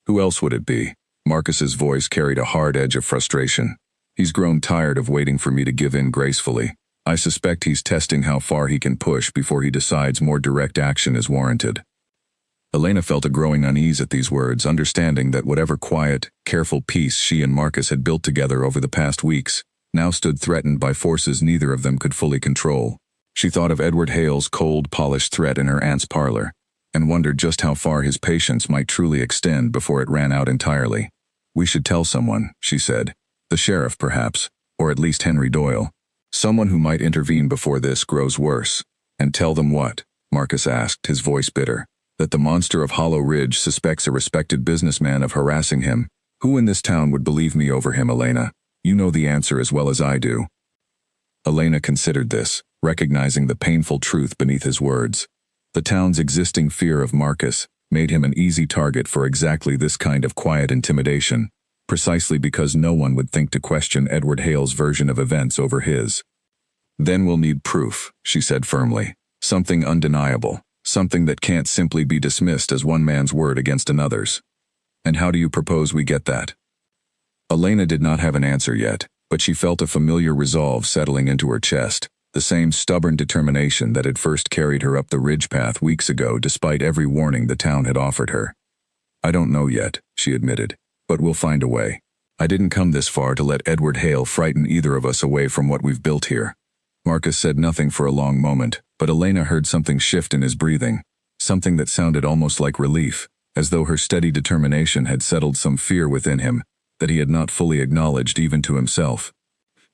Who else would it be? Marcus's voice carried a hard edge of frustration. He's grown tired of waiting for me to give in gracefully. I suspect he's testing how far he can push before he decides more direct action is warranted. Elena felt a growing unease at these words, understanding that whatever quiet, careful peace she and Marcus had built together over the past weeks now stood threatened by forces neither of them could fully control. She thought of Edward Hale's cold, polished threat in her aunt's parlor, and wondered just how far his patience might truly extend before it ran out entirely. "We should tell someone," she said. "The sheriff, perhaps, or at least Henry Doyle. Someone who might intervene before this grows worse." "And tell them what?" Marcus asked, his voice bitter. "That the monster of Hollow Ridge suspects a respected businessman of harassing him. Who in this town would believe me over him, Elena? You know the answer as well as I do." Elena considered this, recognizing the painful truth beneath his words. The town's existing fear of Marcus made him an easy target for exactly this kind of quiet intimidation, precisely because no one would think to question Edward Hale's version of events over his. "Then we'll need proof," she said firmly. "Something undeniable, something that can't simply be dismissed as one man's word against another's." "And how do you propose we get that?" Elena did not have an answer yet, but she felt a familiar resolve settling into her chest, the same stubborn determination that had first carried her up the ridge path weeks ago despite every warning the town had offered her. "I don't know yet," she admitted, "but we'll find a way. I didn't come this far to let Edward Hale frighten either of us away from what we've built here." Marcus said nothing for a long moment, but Elena heard something shift in his breathing, something that sounded almost like relief, as though her steady determination had settled some fear within him that he had not fully acknowledged even to himself.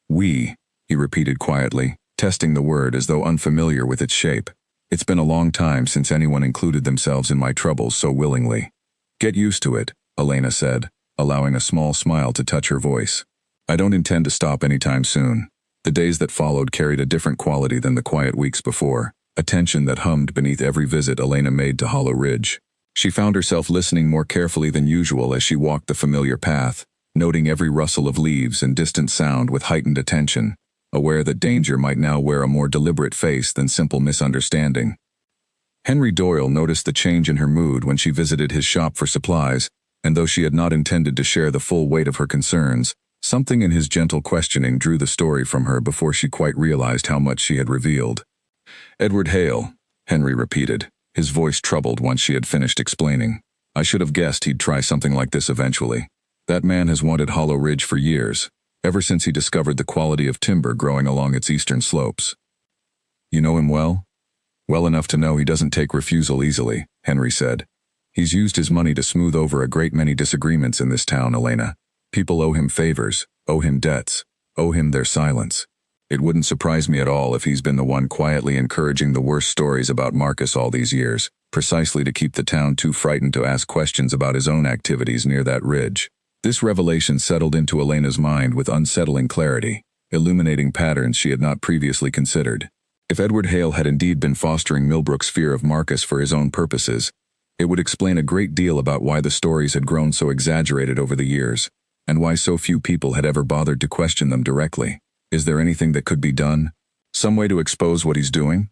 "We," he repeated quietly, testing the word as though unfamiliar with its shape. "It's been a long time since anyone included themselves in my troubles so willingly." "Get used to it," Elena said, allowing a small smile to touch her voice. "I don't intend to stop anytime soon." The days that followed carried a different quality than the quiet weeks before, a tension that hummed beneath every visit Elena made to Hollow Ridge. She found herself listening more carefully than usual as she walked the familiar path, noting every rustle of leaves and distant sound with heightened attention, aware that danger might now wear a more deliberate face than simple misunderstanding. Henry Doyle noticed the change in her mood when she visited his shop for supplies, and though she had not intended to share the full weight of her concerns, something in his gentle questioning drew the story from her before she quite realized how much she had revealed. "Edward Hale," Henry repeated, his voice troubled once she had finished explaining. "I should have guessed he'd try something like this eventually. That man has wanted Hollow Ridge for years, ever since he discovered the quality of timber growing along its eastern slopes." "You know him well?" "Well enough to know he doesn't take refusal easily," Henry said. "He's used his money to smooth over a great many disagreements in this town, Elena. People owe him favors, owe him debts, owe him their silence. It wouldn't surprise me at all if he's been the one quietly encouraging the worst stories about Marcus all these years, precisely to keep the town too frightened to ask questions about his own activities near that ridge." This revelation settled into Elena's mind with unsettling clarity, illuminating patterns she had not previously considered. If Edward Hale had indeed been fostering Millbrook's fear of Marcus for his own purposes, it would explain a great deal about why the stories had grown so exaggerated over the years, and why so few people had ever bothered to question them directly. Is there anything that could be done? Some way to expose what he's doing?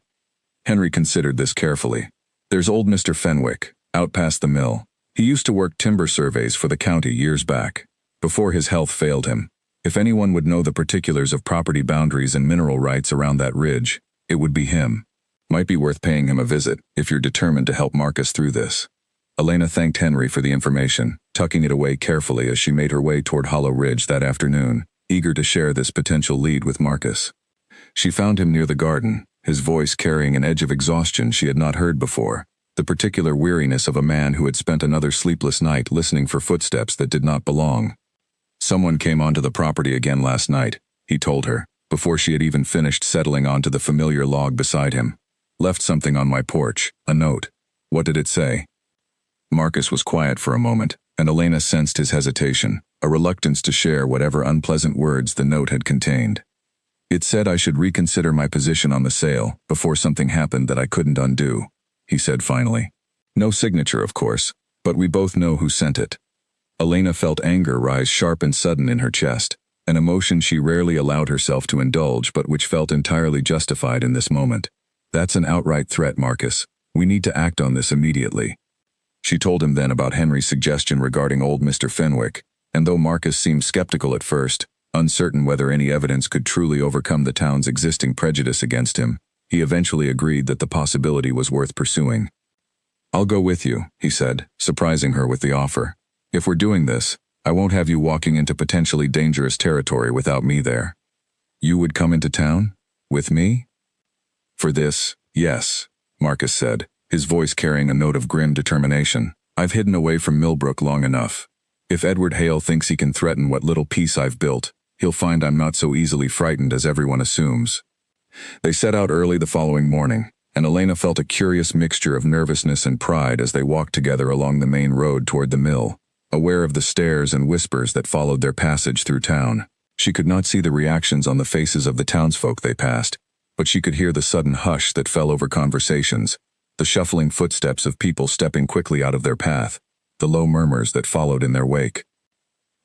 Henry considered this carefully. There's old Mr. Fenwick, out past the mill. He used to work timber surveys for the county years back, before his health failed him. If anyone would know the particulars of property boundaries and mineral rights around that ridge, it would be him. Might be worth paying him a visit, if you're determined to help Marcus through this. Elena thanked Henry for the information, tucking it away carefully as she made her way toward Hollow Ridge that afternoon, eager to share this potential lead with Marcus. She found him near the garden, his voice carrying an edge of exhaustion she had not heard before, the particular weariness of a man who had spent another sleepless night listening for footsteps that did not belong. "Someone came onto the property again last night," he told her, before she had even finished settling onto the familiar log beside him. "Left something on my porch, a note. What did it say?" Marcus was quiet for a moment, and Elena sensed his hesitation, a reluctance to share whatever unpleasant words the note had contained. "It said I should reconsider my position on the sale before something happened that I couldn't undo," he said finally. "No signature, of course, but we both know who sent it." Elena felt anger rise sharp and sudden in her chest, an emotion she rarely allowed herself to indulge but which felt entirely justified in this moment. "That's an outright threat, Marcus. We need to act on this immediately." She told him then about Henry's suggestion regarding old Mr. Fenwick, and though Marcus seemed skeptical at first, uncertain whether any evidence could truly overcome the town's existing prejudice against him, he eventually agreed that the possibility was worth pursuing. I'll go with you, he said, surprising her with the offer. If we're doing this, I won't have you walking into potentially dangerous territory without me there. You would come into town? With me? For this, yes, Marcus said, his voice carrying a note of grim determination. I've hidden away from Millbrook long enough. If Edward Hale thinks he can threaten what little peace I've built, he'll find I'm not so easily frightened as everyone assumes. They set out early the following morning, and Elena felt a curious mixture of nervousness and pride as they walked together along the main road toward the mill, aware of the stares and whispers that followed their passage through town. She could not see the reactions on the faces of the townsfolk they passed, but she could hear the sudden hush that fell over conversations, the shuffling footsteps of people stepping quickly out of their path, the low murmurs that followed in their wake.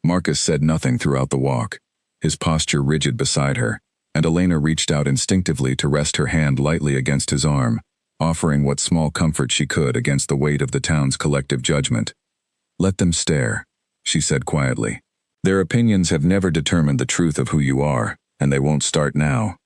Marcus said nothing throughout the walk, his posture rigid beside her, and Elena reached out instinctively to rest her hand lightly against his arm, offering what small comfort she could against the weight of the town's collective judgment. Let them stare, she said quietly. Their opinions have never determined the truth of who you are, and they won't start now.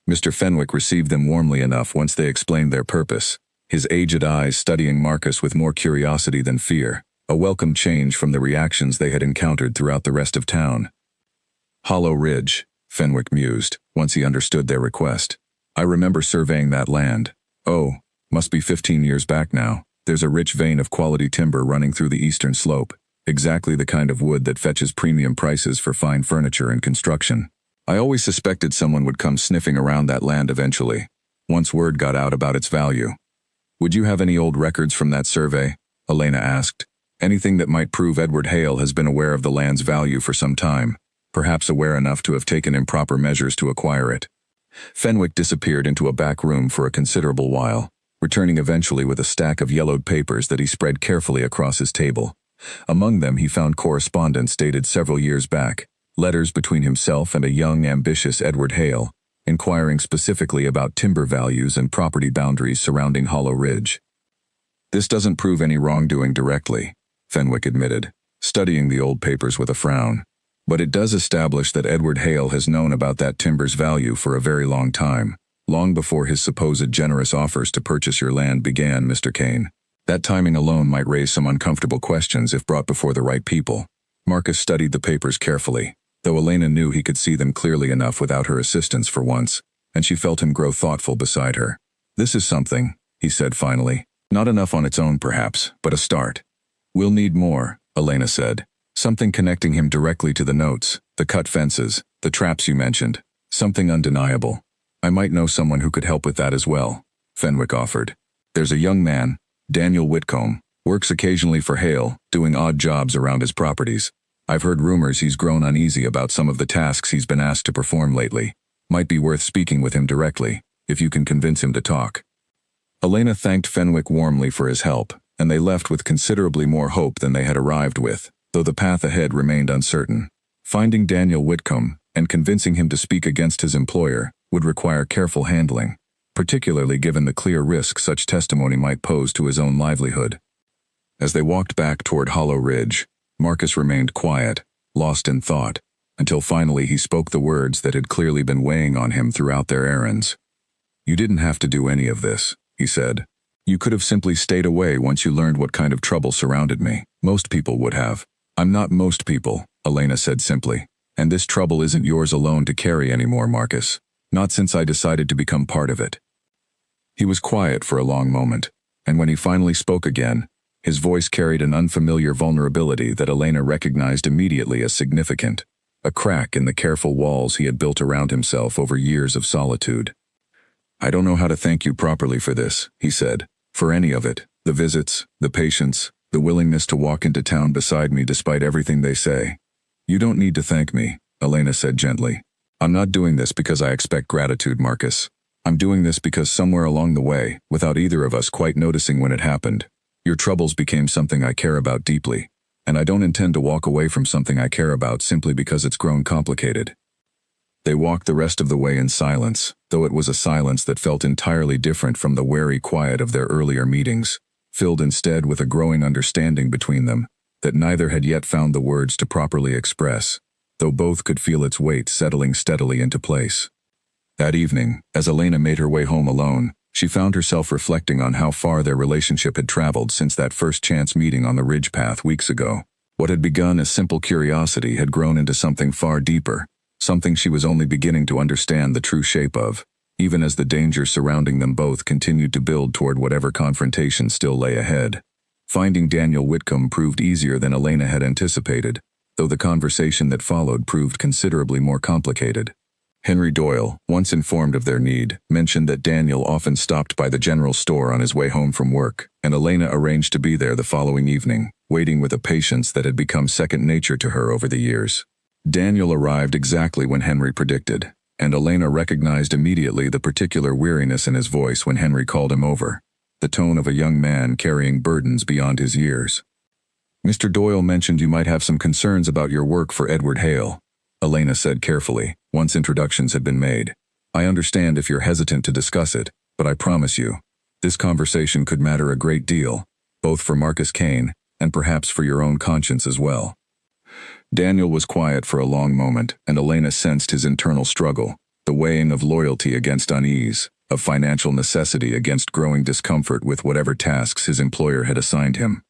Mr. Fenwick received them warmly enough once they explained their purpose, his aged eyes studying Marcus with more curiosity than fear, a welcome change from the reactions they had encountered throughout the rest of town. Hollow Ridge, Fenwick mused, once he understood their request. I remember surveying that land. Oh, must be 15 years back now. There's a rich vein of quality timber running through the eastern slope, exactly the kind of wood that fetches premium prices for fine furniture and construction. I always suspected someone would come sniffing around that land eventually, once word got out about its value. Would you have any old records from that survey? Elena asked. Anything that might prove Edward Hale has been aware of the land's value for some time, perhaps aware enough to have taken improper measures to acquire it. Fenwick disappeared into a back room for a considerable while, returning eventually with a stack of yellowed papers that he spread carefully across his table. Among them he found correspondence dated several years back, letters between himself and a young, ambitious Edward Hale, inquiring specifically about timber values and property boundaries surrounding Hollow Ridge. This doesn't prove any wrongdoing directly, Fenwick admitted, studying the old papers with a frown. But it does establish that Edward Hale has known about that timber's value for a very long time, long before his supposed generous offers to purchase your land began, Mr. Kane. That timing alone might raise some uncomfortable questions if brought before the right people. Marcus studied the papers carefully, though Elena knew he could see them clearly enough without her assistance for once, and she felt him grow thoughtful beside her. This is something, he said finally. Not enough on its own perhaps, but a start. We'll need more, Elena said. Something connecting him directly to the notes, the cut fences, the traps you mentioned. Something undeniable. I might know someone who could help with that as well, Fenwick offered. There's a young man, Daniel Whitcomb, works occasionally for Hale, doing odd jobs around his properties. I've heard rumors he's grown uneasy about some of the tasks he's been asked to perform lately. Might be worth speaking with him directly, if you can convince him to talk. Elena thanked Fenwick warmly for his help, and they left with considerably more hope than they had arrived with, though the path ahead remained uncertain. Finding Daniel Whitcomb, and convincing him to speak against his employer, would require careful handling, particularly given the clear risk such testimony might pose to his own livelihood. As they walked back toward Hollow Ridge, Marcus remained quiet, lost in thought, until finally he spoke the words that had clearly been weighing on him throughout their errands. You didn't have to do any of this, he said. You could have simply stayed away once you learned what kind of trouble surrounded me. Most people would have. I'm not most people, Elena said simply. And this trouble isn't yours alone to carry anymore, Marcus. Not since I decided to become part of it. He was quiet for a long moment, and when he finally spoke again, his voice carried an unfamiliar vulnerability that Elena recognized immediately as significant, a crack in the careful walls he had built around himself over years of solitude. I don't know how to thank you properly for this, he said, for any of it, the visits, the patience, the willingness to walk into town beside me despite everything they say. You don't need to thank me, Elena said gently. I'm not doing this because I expect gratitude, Marcus. I'm doing this because somewhere along the way, without either of us quite noticing when it happened, your troubles became something I care about deeply, and I don't intend to walk away from something I care about simply because it's grown complicated. They walked the rest of the way in silence, though it was a silence that felt entirely different from the wary quiet of their earlier meetings, filled instead with a growing understanding between them that neither had yet found the words to properly express, though both could feel its weight settling steadily into place. That evening, as Elena made her way home alone, She found herself reflecting on how far their relationship had traveled since that first chance meeting on the ridge path weeks ago. What had begun as simple curiosity had grown into something far deeper, something she was only beginning to understand the true shape of, even as the dangers surrounding them both continued to build toward whatever confrontation still lay ahead. Finding Daniel Whitcomb proved easier than Elena had anticipated, though the conversation that followed proved considerably more complicated. Henry Doyle, once informed of their need, mentioned that Daniel often stopped by the general store on his way home from work, and Elena arranged to be there the following evening, waiting with a patience that had become second nature to her over the years. Daniel arrived exactly when Henry predicted, and Elena recognized immediately the particular weariness in his voice when Henry called him over, the tone of a young man carrying burdens beyond his years. "Mr. Doyle mentioned you might have some concerns about your work for Edward Hale," Elena said carefully, once introductions had been made. "I understand if you're hesitant to discuss it, but I promise you, this conversation could matter a great deal, both for Marcus Kane and perhaps for your own conscience as well." Daniel was quiet for a long moment, and Elena sensed his internal struggle, the weighing of loyalty against unease, of financial necessity against growing discomfort with whatever tasks his employer had assigned him.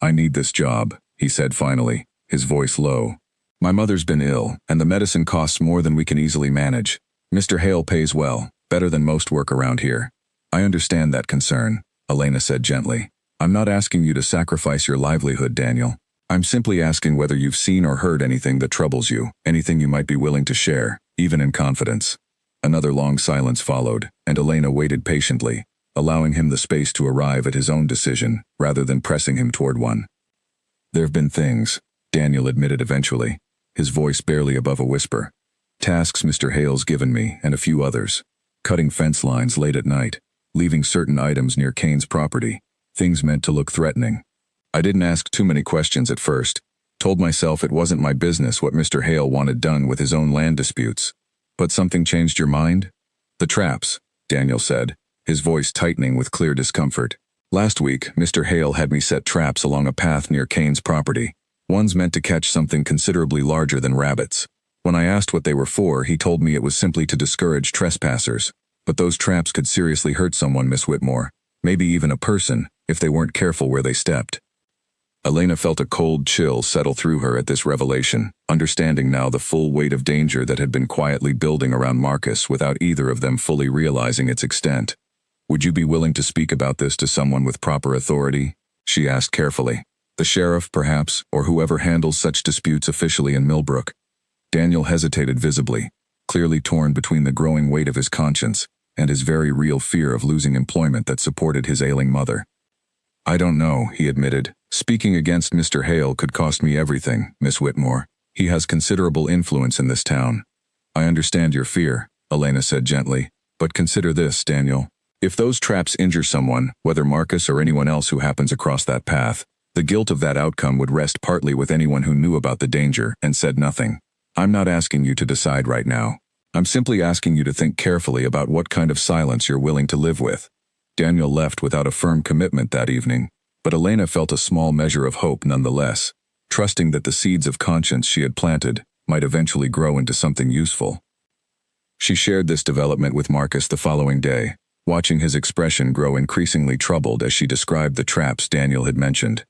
"I need this job," he said finally, his voice low. "My mother's been ill, and the medicine costs more than we can easily manage. Mr. Hale pays well, better than most work around here." "I understand that concern," Elena said gently. "I'm not asking you to sacrifice your livelihood, Daniel. I'm simply asking whether you've seen or heard anything that troubles you, anything you might be willing to share, even in confidence." Another long silence followed, and Elena waited patiently, allowing him the space to arrive at his own decision, rather than pressing him toward one. "There've been things," Daniel admitted eventually, his voice barely above a whisper. "Tasks Mr. Hale's given me, and a few others. Cutting fence lines late at night, leaving certain items near Kane's property, things meant to look threatening. I didn't ask too many questions at first, told myself it wasn't my business what Mr. Hale wanted done with his own land disputes. But something changed your mind?" "The traps," Daniel said, his voice tightening with clear discomfort. "Last week, Mr. Hale had me set traps along a path near Kane's property. One's meant to catch something considerably larger than rabbits. When I asked what they were for, he told me it was simply to discourage trespassers. But those traps could seriously hurt someone, Miss Whitmore, maybe even a person, if they weren't careful where they stepped." Elena felt a cold chill settle through her at this revelation, understanding now the full weight of danger that had been quietly building around Marcus without either of them fully realizing its extent. "Would you be willing to speak about this to someone with proper authority?" she asked carefully. "The sheriff, perhaps, or whoever handles such disputes officially in Millbrook." Daniel hesitated visibly, clearly torn between the growing weight of his conscience and his very real fear of losing employment that supported his ailing mother. "I don't know," he admitted. "Speaking against Mr. Hale could cost me everything, Miss Whitmore. He has considerable influence in this town." "I understand your fear," Elena said gently, "but consider this, Daniel. If those traps injure someone, whether Marcus or anyone else who happens across that path, the guilt of that outcome would rest partly with anyone who knew about the danger and said nothing. I'm not asking you to decide right now. I'm simply asking you to think carefully about what kind of silence you're willing to live with." Daniel left without a firm commitment that evening, but Elena felt a small measure of hope nonetheless, trusting that the seeds of conscience she had planted might eventually grow into something useful. She shared this development with Marcus the following day, watching his expression grow increasingly troubled as she described the traps Daniel had mentioned.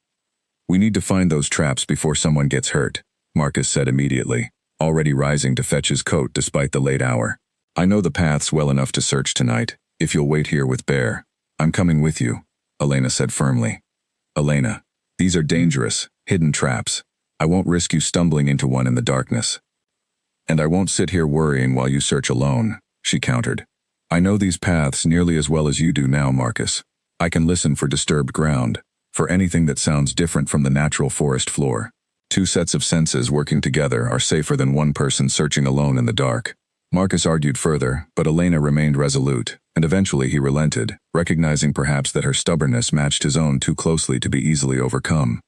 "We need to find those traps before someone gets hurt," Marcus said immediately, already rising to fetch his coat despite the late hour. "I know the paths well enough to search tonight, if you'll wait here with Bear." "I'm coming with you," Elena said firmly. "Elena, these are dangerous, hidden traps. I won't risk you stumbling into one in the darkness." "And I won't sit here worrying while you search alone," she countered. "I know these paths nearly as well as you do now, Marcus. I can listen for disturbed ground, for anything that sounds different from the natural forest floor. Two sets of senses working together are safer than one person searching alone in the dark." Marcus argued further, but Elena remained resolute, and eventually he relented, recognizing perhaps that her stubbornness matched his own too closely to be easily overcome.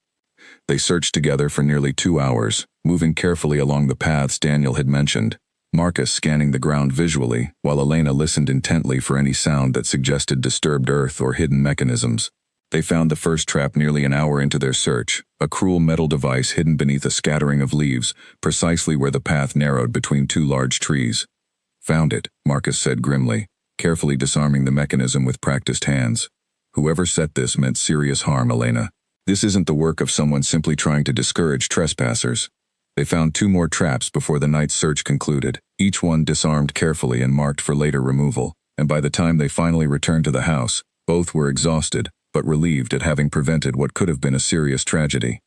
They searched together for nearly 2 hours, moving carefully along the paths Daniel had mentioned, Marcus scanning the ground visually, while Elena listened intently for any sound that suggested disturbed earth or hidden mechanisms. They found the first trap nearly an hour into their search, a cruel metal device hidden beneath a scattering of leaves, precisely where the path narrowed between two large trees. "Found it," Marcus said grimly, carefully disarming the mechanism with practiced hands. Whoever set this meant serious harm, Elena. This isn't the work of someone simply trying to discourage trespassers. They found 2 more traps before the night's search concluded, each one disarmed carefully and marked for later removal, and by the time they finally returned to the house, both were exhausted, but relieved at having prevented what could have been a serious tragedy.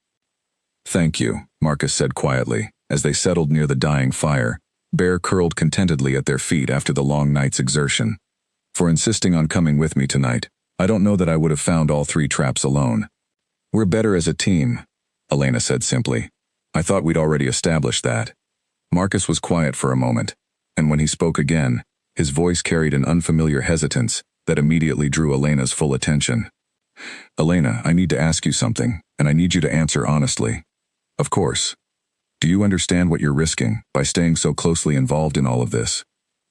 "Thank you," Marcus said quietly, as they settled near the dying fire, Bear curled contentedly at their feet after the long night's exertion. "For insisting on coming with me tonight. I don't know that I would have found all 3 traps alone." "We're better as a team," Elena said simply. "I thought we'd already established that." Marcus was quiet for a moment, and when he spoke again, his voice carried an unfamiliar hesitance that immediately drew Elena's full attention. "Elena, I need to ask you something, and I need you to answer honestly." "Of course. Do you understand what you're risking by staying so closely involved in all of this?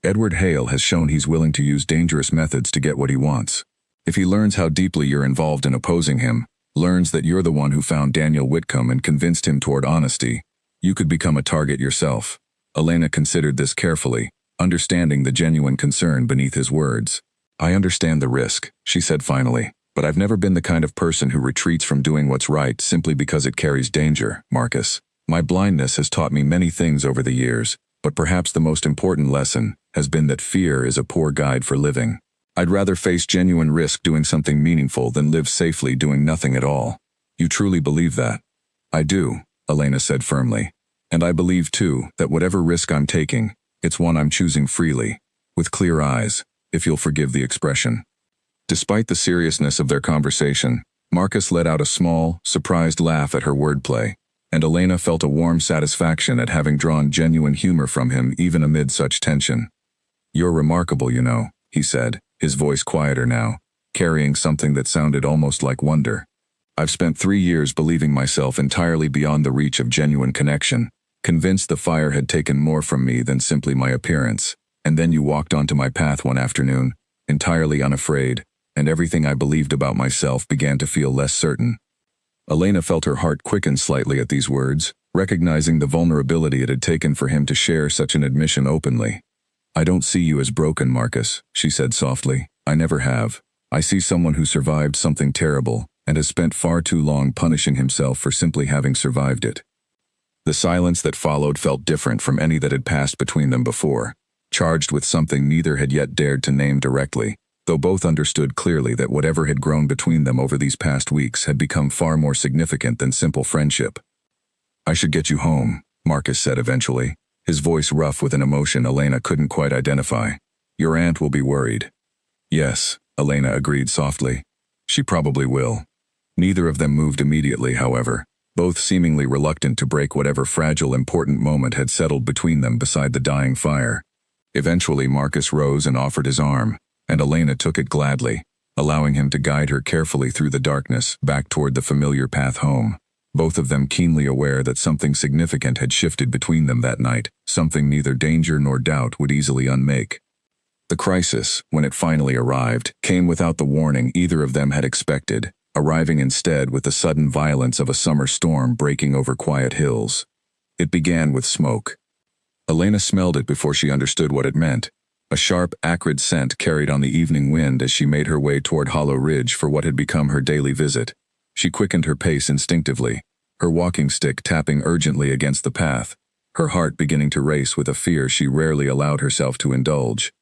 Edward Hale has shown he's willing to use dangerous methods to get what he wants. If he learns how deeply you're involved in opposing him, learns that you're the one who found Daniel Whitcomb and convinced him toward honesty, you could become a target yourself." Elena considered this carefully, understanding the genuine concern beneath his words. "I understand the risk," she said finally, "but I've never been the kind of person who retreats from doing what's right simply because it carries danger, Marcus. My blindness has taught me many things over the years, but perhaps the most important lesson has been that fear is a poor guide for living. I'd rather face genuine risk doing something meaningful than live safely doing nothing at all." "You truly believe that?" "I do," Elena said firmly. "And I believe, too, that whatever risk I'm taking, it's one I'm choosing freely, with clear eyes, if you'll forgive the expression." Despite the seriousness of their conversation, Marcus let out a small, surprised laugh at her wordplay, and Elena felt a warm satisfaction at having drawn genuine humor from him even amid such tension. "You're remarkable, you know," he said, his voice quieter now, carrying something that sounded almost like wonder. "I've spent 3 years believing myself entirely beyond the reach of genuine connection, convinced the fire had taken more from me than simply my appearance, and then you walked onto my path one afternoon, entirely unafraid, and everything I believed about myself began to feel less certain." Elena felt her heart quicken slightly at these words, recognizing the vulnerability it had taken for him to share such an admission openly. "I don't see you as broken, Marcus," she said softly. "I never have. I see someone who survived something terrible and has spent far too long punishing himself for simply having survived it." The silence that followed felt different from any that had passed between them before, charged with something neither had yet dared to name directly, though both understood clearly that whatever had grown between them over these past weeks had become far more significant than simple friendship. "I should get you home," Marcus said eventually, his voice rough with an emotion Elena couldn't quite identify. "Your aunt will be worried." "Yes," Elena agreed softly. "She probably will." Neither of them moved immediately, however, both seemingly reluctant to break whatever fragile important moment had settled between them beside the dying fire. Eventually Marcus rose and offered his arm, and Elena took it gladly, allowing him to guide her carefully through the darkness back toward the familiar path home, both of them keenly aware that something significant had shifted between them that night, something neither danger nor doubt would easily unmake. The crisis, when it finally arrived, came without the warning either of them had expected, arriving instead with the sudden violence of a summer storm breaking over quiet hills. It began with smoke. Elena smelled it before she understood what it meant. A sharp, acrid scent carried on the evening wind as she made her way toward Hollow Ridge for what had become her daily visit. She quickened her pace instinctively, her walking stick tapping urgently against the path, her heart beginning to race with a fear she rarely allowed herself to indulge.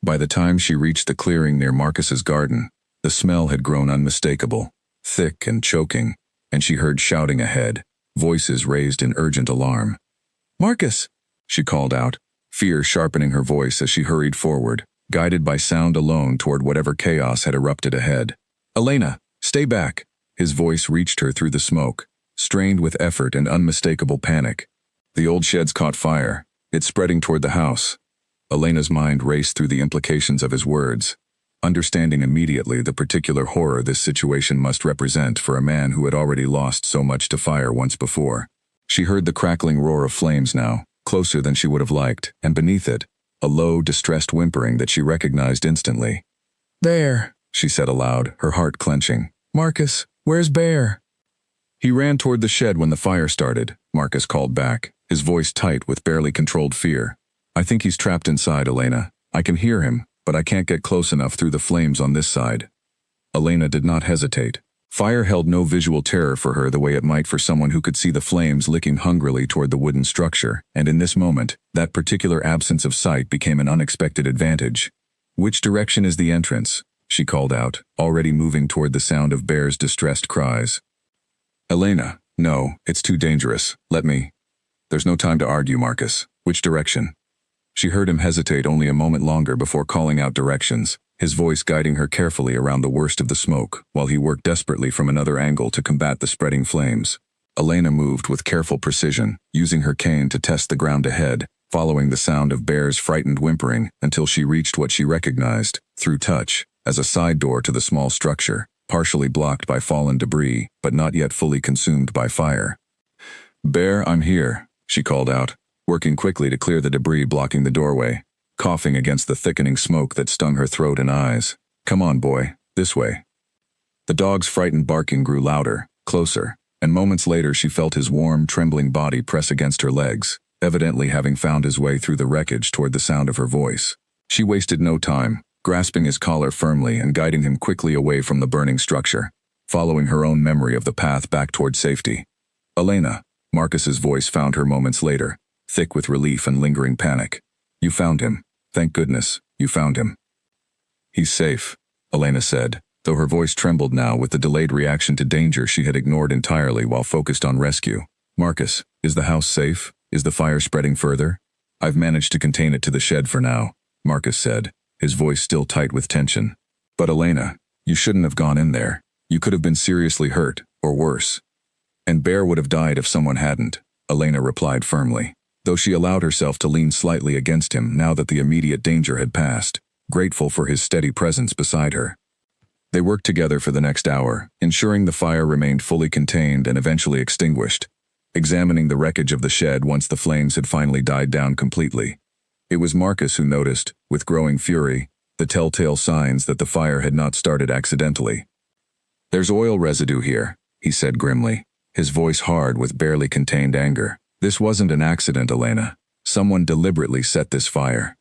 By the time she reached the clearing near Marcus's garden, the smell had grown unmistakable, thick and choking, and she heard shouting ahead, voices raised in urgent alarm. "Marcus!" she called out, fear sharpening her voice as she hurried forward, guided by sound alone toward whatever chaos had erupted ahead. "Elena, stay back!" His voice reached her through the smoke, strained with effort and unmistakable panic. The old shed's caught fire, it spreading toward the house. Elena's mind raced through the implications of his words, understanding immediately the particular horror this situation must represent for a man who had already lost so much to fire once before. She heard the crackling roar of flames now, closer than she would have liked, and beneath it, a low, distressed whimpering that she recognized instantly. "There," she said aloud, her heart clenching. "Marcus, where's Bear?" "He ran toward the shed when the fire started," Marcus called back, his voice tight with barely controlled fear. "I think he's trapped inside, Elena. I can hear him, but I can't get close enough through the flames on this side. Elena did not hesitate. Fire held no visual terror for her the way it might for someone who could see the flames licking hungrily toward the wooden structure, and in this moment, that particular absence of sight became an unexpected advantage. "Which direction is the entrance?" she called out, already moving toward the sound of Bear's distressed cries. "Elena, no, it's too dangerous. Let me." "There's no time to argue, Marcus. Which direction?" She heard him hesitate only a moment longer before calling out directions, his voice guiding her carefully around the worst of the smoke, while he worked desperately from another angle to combat the spreading flames. Elena moved with careful precision, using her cane to test the ground ahead, following the sound of Bear's frightened whimpering until she reached what she recognized, through touch, as a side door to the small structure, partially blocked by fallen debris, but not yet fully consumed by fire. "Bear, I'm here," she called out, working quickly to clear the debris blocking the doorway, coughing against the thickening smoke that stung her throat and eyes. "Come on, boy, this way." The dog's frightened barking grew louder, closer, and moments later she felt his warm, trembling body press against her legs, evidently having found his way through the wreckage toward the sound of her voice. She wasted no time, grasping his collar firmly and guiding him quickly away from the burning structure, following her own memory of the path back toward safety. "Elena," Marcus's voice found her moments later, thick with relief and lingering panic. "You found him. Thank goodness, you found him." "He's safe," Elena said, though her voice trembled now with the delayed reaction to danger she had ignored entirely while focused on rescue. "Marcus, is the house safe? Is the fire spreading further?" "I've managed to contain it to the shed for now," Marcus said, his voice still tight with tension. "But Elena, you shouldn't have gone in there. You could have been seriously hurt, or worse." "And Bear would have died if someone hadn't," Elena replied firmly, though she allowed herself to lean slightly against him now that the immediate danger had passed, grateful for his steady presence beside her. They worked together for the next hour, ensuring the fire remained fully contained and eventually extinguished, examining the wreckage of the shed once the flames had finally died down completely. It was Marcus who noticed, with growing fury, the telltale signs that the fire had not started accidentally. "There's oil residue here," he said grimly, his voice hard with barely contained anger. "This wasn't an accident, Elena. Someone deliberately set this fire."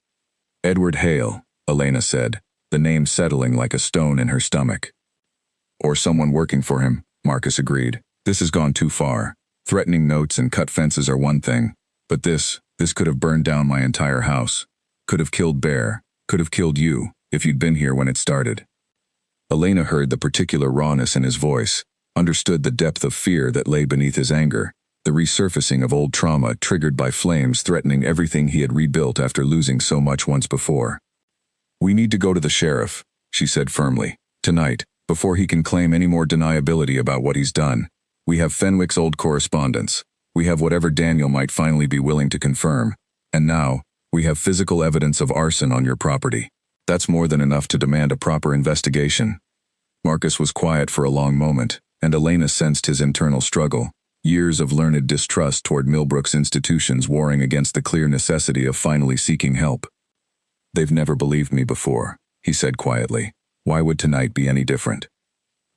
"Edward Hale," Elena said, the name settling like a stone in her stomach. "Or someone working for him," Marcus agreed. "This has gone too far. Threatening notes and cut fences are one thing, but this could have burned down my entire house. Could have killed Bear, could have killed you, if you'd been here when it started." Elena heard the particular rawness in his voice, understood the depth of fear that lay beneath his anger, the resurfacing of old trauma triggered by flames threatening everything he had rebuilt after losing so much once before. "We need to go to the sheriff," she said firmly. "Tonight, before he can claim any more deniability about what he's done. We have Fenwick's old correspondence. We have whatever Daniel might finally be willing to confirm. And now, we have physical evidence of arson on your property. That's more than enough to demand a proper investigation." Marcus was quiet for a long moment, and Elena sensed his internal struggle, years of learned distrust toward Millbrook's institutions warring against the clear necessity of finally seeking help. "They've never believed me before," he said quietly. "Why would tonight be any different?"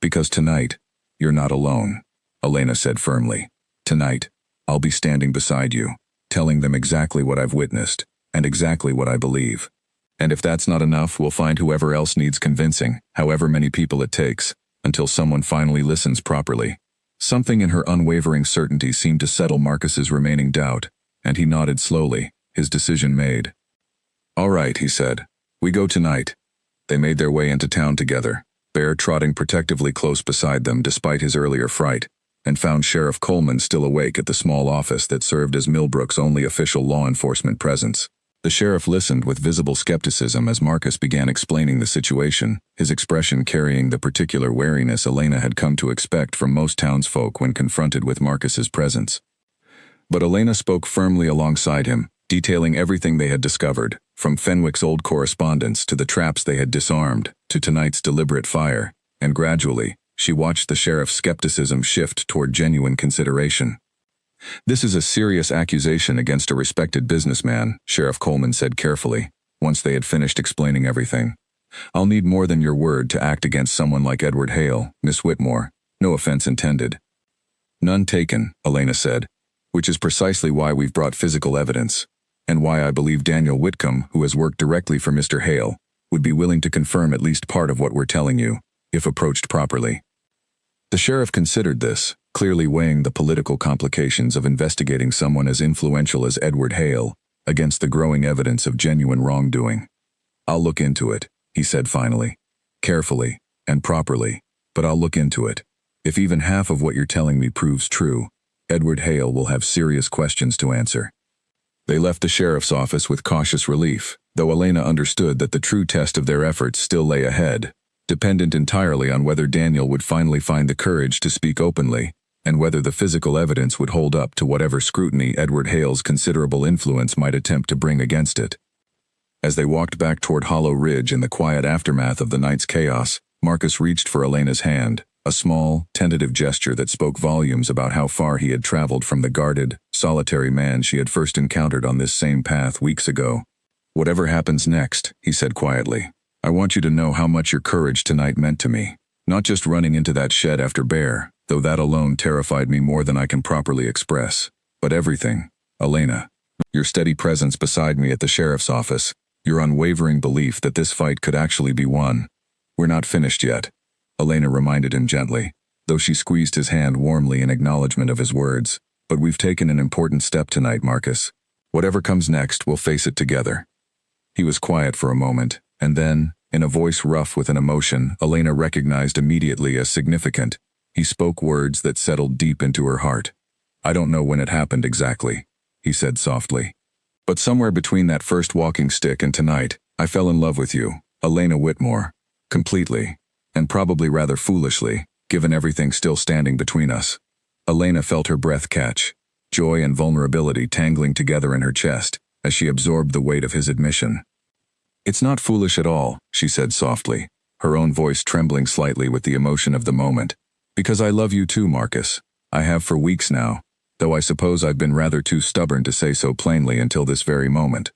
"Because tonight, you're not alone," Elena said firmly. "Tonight, I'll be standing beside you, telling them exactly what I've witnessed, and exactly what I believe. And if that's not enough, we'll find whoever else needs convincing, however many people it takes, until someone finally listens properly." Something in her unwavering certainty seemed to settle Marcus's remaining doubt, and he nodded slowly, his decision made. "All right," he said. "We go tonight." They made their way into town together, Bear trotting protectively close beside them despite his earlier fright, and found Sheriff Coleman still awake at the small office that served as Millbrook's only official law enforcement presence. The sheriff listened with visible skepticism as Marcus began explaining the situation, his expression carrying the particular wariness Elena had come to expect from most townsfolk when confronted with Marcus's presence. But Elena spoke firmly alongside him, detailing everything they had discovered, from Fenwick's old correspondence to the traps they had disarmed, to tonight's deliberate fire, and gradually, she watched the sheriff's skepticism shift toward genuine consideration. "This is a serious accusation against a respected businessman," Sheriff Coleman said carefully, once they had finished explaining everything. "I'll need more than your word to act against someone like Edward Hale, Miss Whitmore. No offense intended." "None taken," Elena said, "which is precisely why we've brought physical evidence, and why I believe Daniel Whitcomb, who has worked directly for Mr. Hale, would be willing to confirm at least part of what we're telling you, if approached properly. The sheriff considered this, clearly weighing the political complications of investigating someone as influential as Edward Hale against the growing evidence of genuine wrongdoing. "I'll look into it," he said finally. "Carefully and properly, but I'll look into it. If even half of what you're telling me proves true, Edward Hale will have serious questions to answer." They left the sheriff's office with cautious relief, though Elena understood that the true test of their efforts still lay ahead, dependent entirely on whether Daniel would finally find the courage to speak openly, and whether the physical evidence would hold up to whatever scrutiny Edward Hale's considerable influence might attempt to bring against it. As they walked back toward Hollow Ridge in the quiet aftermath of the night's chaos, Marcus reached for Elena's hand, a small, tentative gesture that spoke volumes about how far he had traveled from the guarded, solitary man she had first encountered on this same path weeks ago. "Whatever happens next," he said quietly, "I want you to know how much your courage tonight meant to me. Not just running into that shed after Bear, though that alone terrified me more than I can properly express, but everything. Elena, your steady presence beside me at the sheriff's office, your unwavering belief that this fight could actually be won. We're not finished yet," Elena reminded him gently, though she squeezed his hand warmly in acknowledgement of his words. "But we've taken an important step tonight, Marcus. Whatever comes next, we'll face it together." He was quiet for a moment, and then, in a voice rough with an emotion Elena recognized immediately as significant, he spoke words that settled deep into her heart. "I don't know when it happened exactly," he said softly. "But somewhere between that first walking stick and tonight, I fell in love with you, Elena Whitmore. Completely. And probably rather foolishly, given everything still standing between us." Elena felt her breath catch, joy and vulnerability tangling together in her chest as she absorbed the weight of his admission. "It's not foolish at all," she said softly, her own voice trembling slightly with the emotion of the moment. "Because I love you too, Marcus. I have for weeks now, though I suppose I've been rather too stubborn to say so plainly until this very moment."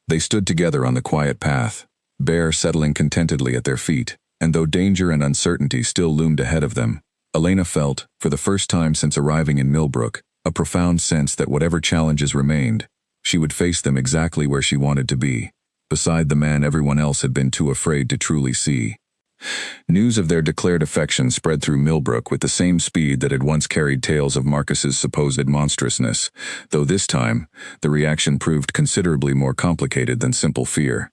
They stood together on the quiet path, Bear settling contentedly at their feet, and though danger and uncertainty still loomed ahead of them, Elena felt, for the first time since arriving in Millbrook, a profound sense that whatever challenges remained, she would face them exactly where she wanted to be, beside the man everyone else had been too afraid to truly see. News of their declared affection spread through Millbrook with the same speed that had once carried tales of Marcus's supposed monstrousness, though this time, the reaction proved considerably more complicated than simple fear.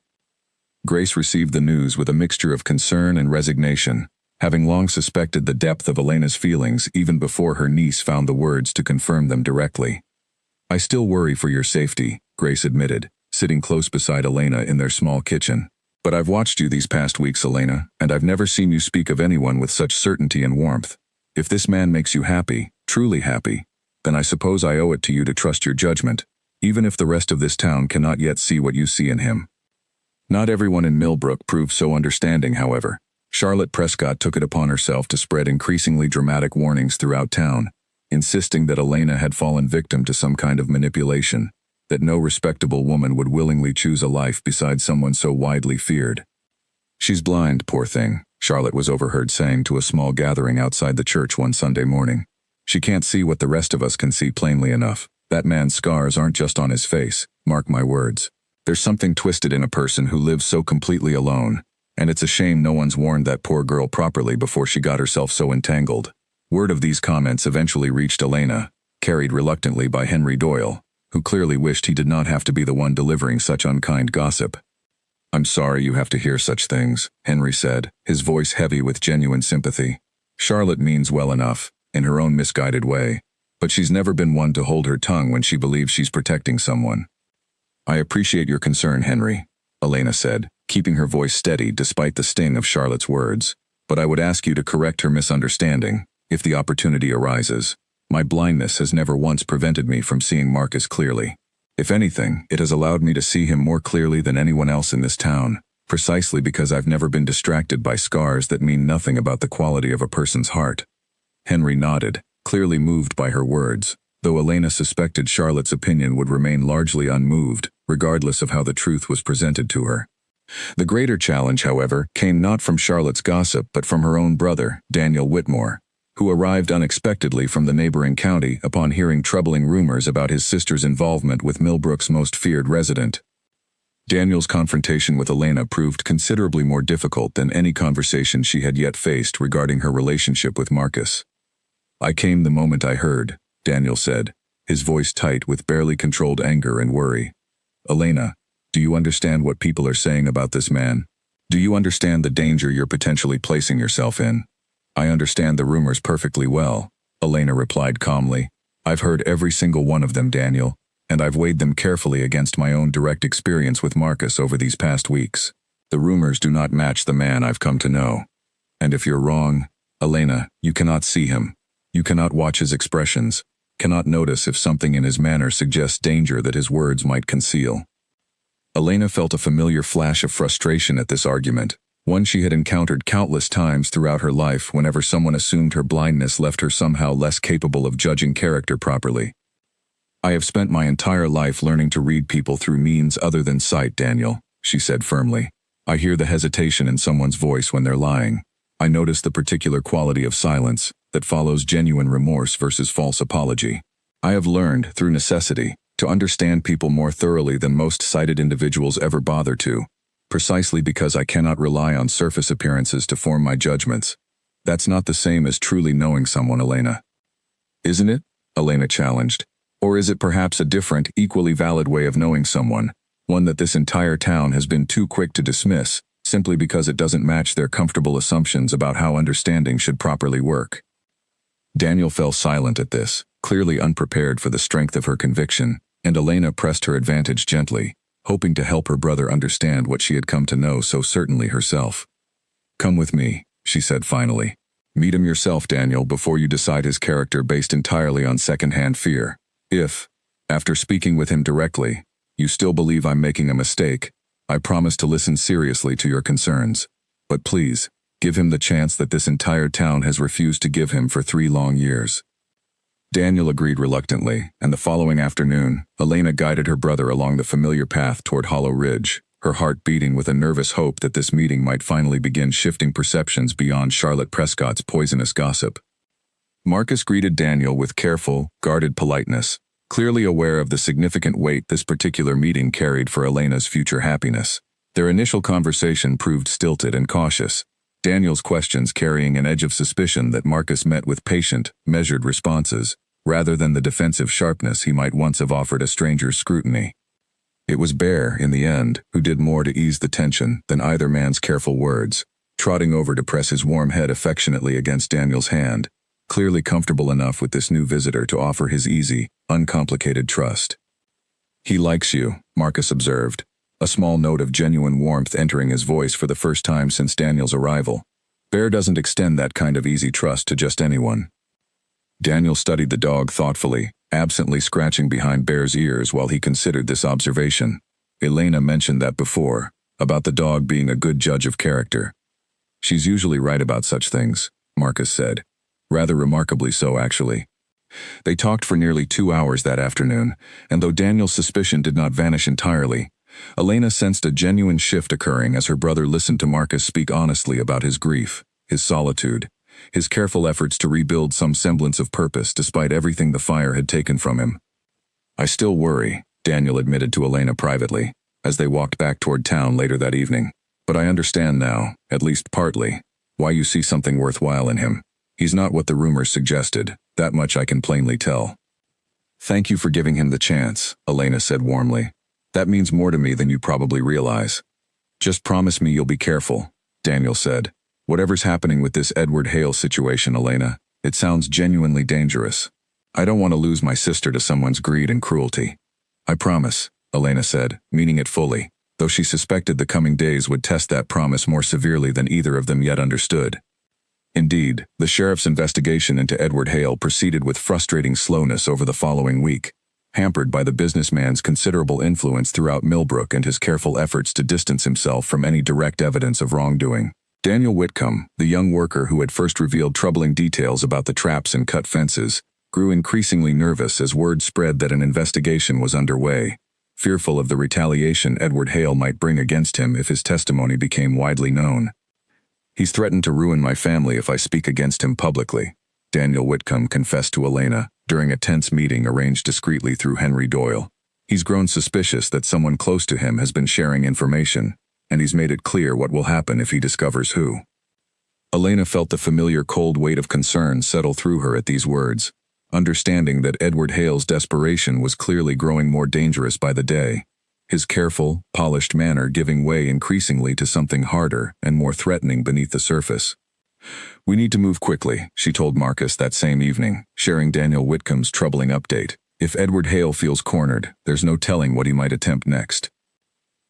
Grace received the news with a mixture of concern and resignation, having long suspected the depth of Elena's feelings even before her niece found the words to confirm them directly. "I still worry for your safety," Grace admitted, sitting close beside Elena in their small kitchen. "But I've watched you these past weeks, Elena, and I've never seen you speak of anyone with such certainty and warmth. If this man makes you happy, truly happy, then I suppose I owe it to you to trust your judgment, even if the rest of this town cannot yet see what you see in him." Not everyone in Millbrook proved so understanding, however. Charlotte Prescott took it upon herself to spread increasingly dramatic warnings throughout town, insisting that Elena had fallen victim to some kind of manipulation, that no respectable woman would willingly choose a life beside someone so widely feared. "She's blind, poor thing," Charlotte was overheard saying to a small gathering outside the church one Sunday morning. "She can't see what the rest of us can see plainly enough. That man's scars aren't just on his face, mark my words. There's something twisted in a person who lives so completely alone, and it's a shame no one's warned that poor girl properly before she got herself so entangled." Word of these comments eventually reached Elena, carried reluctantly by Henry Doyle, who clearly wished he did not have to be the one delivering such unkind gossip. "I'm sorry you have to hear such things," Henry said, his voice heavy with genuine sympathy. "Charlotte means well enough, in her own misguided way, but she's never been one to hold her tongue when she believes she's protecting someone." "I appreciate your concern, Henry," Elena said, keeping her voice steady despite the sting of Charlotte's words. "But I would ask you to correct her misunderstanding, if the opportunity arises. My blindness has never once prevented me from seeing Marcus clearly. If anything, it has allowed me to see him more clearly than anyone else in this town, precisely because I've never been distracted by scars that mean nothing about the quality of a person's heart." Henry nodded, clearly moved by her words, though Elena suspected Charlotte's opinion would remain largely unmoved, regardless of how the truth was presented to her. The greater challenge, however, came not from Charlotte's gossip but from her own brother, Daniel Whitmore, who arrived unexpectedly from the neighboring county upon hearing troubling rumors about his sister's involvement with Millbrook's most feared resident. Daniel's confrontation with Elena proved considerably more difficult than any conversation she had yet faced regarding her relationship with Marcus. "I came the moment I heard," Daniel said, his voice tight with barely controlled anger and worry. "Elena, do you understand what people are saying about this man? Do you understand the danger you're potentially placing yourself in?" "I understand the rumors perfectly well," Elena replied calmly. "I've heard every single one of them, Daniel, and I've weighed them carefully against my own direct experience with Marcus over these past weeks. The rumors do not match the man I've come to know. And if you're wrong, Elena, you cannot see him. You cannot watch his expressions, cannot notice if something in his manner suggests danger that his words might conceal." Elena felt a familiar flash of frustration at this argument, one she had encountered countless times throughout her life whenever someone assumed her blindness left her somehow less capable of judging character properly. "I have spent my entire life learning to read people through means other than sight, Daniel," she said firmly. "I hear the hesitation in someone's voice when they're lying. I notice the particular quality of silence that follows genuine remorse versus false apology. I have learned, through necessity, to understand people more thoroughly than most sighted individuals ever bother to, precisely because I cannot rely on surface appearances to form my judgments. That's not the same as truly knowing someone, Elena." "Isn't it?" Elena challenged. "Or is it perhaps a different, equally valid way of knowing someone, one that this entire town has been too quick to dismiss, simply because it doesn't match their comfortable assumptions about how understanding should properly work?" Daniel fell silent at this, clearly unprepared for the strength of her conviction, and Elena pressed her advantage gently, hoping to help her brother understand what she had come to know so certainly herself. "Come with me," she said finally. "Meet him yourself, Daniel, before you decide his character based entirely on second-hand fear. If, after speaking with him directly, you still believe I'm making a mistake, I promise to listen seriously to your concerns. But please, give him the chance that this entire town has refused to give him for 3 long years." Daniel agreed reluctantly, and the following afternoon, Elena guided her brother along the familiar path toward Hollow Ridge, her heart beating with a nervous hope that this meeting might finally begin shifting perceptions beyond Charlotte Prescott's poisonous gossip. Marcus greeted Daniel with careful, guarded politeness, clearly aware of the significant weight this particular meeting carried for Elena's future happiness. Their initial conversation proved stilted and cautious, Daniel's questions carrying an edge of suspicion that Marcus met with patient, measured responses, rather than the defensive sharpness he might once have offered a stranger's scrutiny. It was Bear, in the end, who did more to ease the tension than either man's careful words, trotting over to press his warm head affectionately against Daniel's hand, clearly comfortable enough with this new visitor to offer his easy, uncomplicated trust. "He likes you," Marcus observed, a small note of genuine warmth entering his voice for the first time since Daniel's arrival. "Bear doesn't extend that kind of easy trust to just anyone." Daniel studied the dog thoughtfully, absently scratching behind Bear's ears while he considered this observation. Elena mentioned that before, about the dog being a good judge of character. "She's usually right about such things," Marcus said. Rather remarkably so, actually. They talked for nearly 2 hours that afternoon, and though Daniel's suspicion did not vanish entirely, Elena sensed a genuine shift occurring as her brother listened to Marcus speak honestly about his grief, his solitude, his careful efforts to rebuild some semblance of purpose despite everything the fire had taken from him. "I still worry," Daniel admitted to Elena privately, as they walked back toward town later that evening. "But I understand now, at least partly, why you see something worthwhile in him. He's not what the rumors suggested, that much I can plainly tell." "Thank you for giving him the chance," Elena said warmly. "That means more to me than you probably realize." "Just promise me you'll be careful," Daniel said. "Whatever's happening with this Edward Hale situation, Elena, it sounds genuinely dangerous. I don't want to lose my sister to someone's greed and cruelty." "I promise," Elena said, meaning it fully, though she suspected the coming days would test that promise more severely than either of them yet understood. Indeed, the sheriff's investigation into Edward Hale proceeded with frustrating slowness over the following week, hampered by the businessman's considerable influence throughout Millbrook and his careful efforts to distance himself from any direct evidence of wrongdoing. Daniel Whitcomb, the young worker who had first revealed troubling details about the traps and cut fences, grew increasingly nervous as word spread that an investigation was underway, fearful of the retaliation Edward Hale might bring against him if his testimony became widely known. "He's threatened to ruin my family if I speak against him publicly," Daniel Whitcomb confessed to Elena during a tense meeting arranged discreetly through Henry Doyle. He's grown suspicious that someone close to him has been sharing information, and he's made it clear what will happen if he discovers who. Elena felt the familiar cold weight of concern settle through her at these words, understanding that Edward Hale's desperation was clearly growing more dangerous by the day, his careful, polished manner giving way increasingly to something harder and more threatening beneath the surface. "We need to move quickly," she told Marcus that same evening, sharing Daniel Whitcomb's troubling update. "If Edward Hale feels cornered, there's no telling what he might attempt next."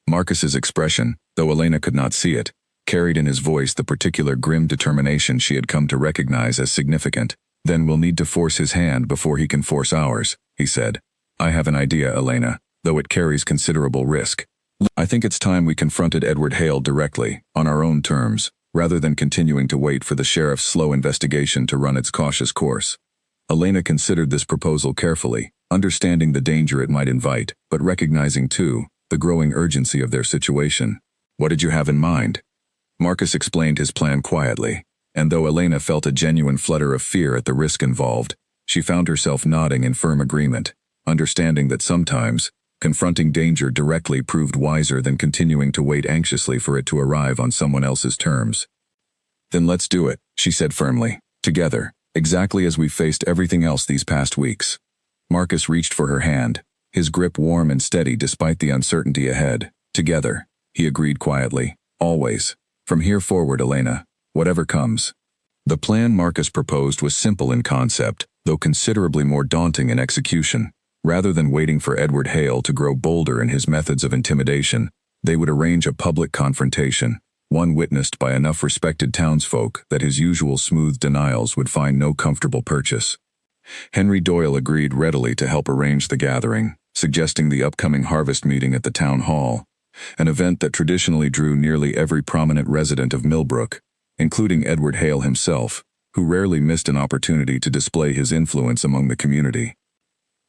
Marcus's expression, though Elena could not see it, carried in his voice the particular grim determination she had come to recognize as significant. "Then we'll need to force his hand before he can force ours," he said. "I have an idea, Elena, though it carries considerable risk. I think it's time we confronted Edward Hale directly, on our own terms, rather than continuing to wait for the sheriff's slow investigation to run its cautious course." Elena considered this proposal carefully, understanding the danger it might invite, but recognizing, too, the growing urgency of their situation. "What did you have in mind?" Marcus explained his plan quietly, and though Elena felt a genuine flutter of fear at the risk involved, she found herself nodding in firm agreement, understanding that sometimes, confronting danger directly proved wiser than continuing to wait anxiously for it to arrive on someone else's terms. "Then let's do it," she said firmly, "together, exactly as we've faced everything else these past weeks." Marcus reached for her hand, his grip warm and steady despite the uncertainty ahead. "Together," he agreed quietly, "always. From here forward, Elena, whatever comes." The plan Marcus proposed was simple in concept, though considerably more daunting in execution. Rather than waiting for Edward Hale to grow bolder in his methods of intimidation, they would arrange a public confrontation, one witnessed by enough respected townsfolk that his usual smooth denials would find no comfortable purchase. Henry Doyle agreed readily to help arrange the gathering, suggesting the upcoming harvest meeting at the town hall, an event that traditionally drew nearly every prominent resident of Millbrook, including Edward Hale himself, who rarely missed an opportunity to display his influence among the community.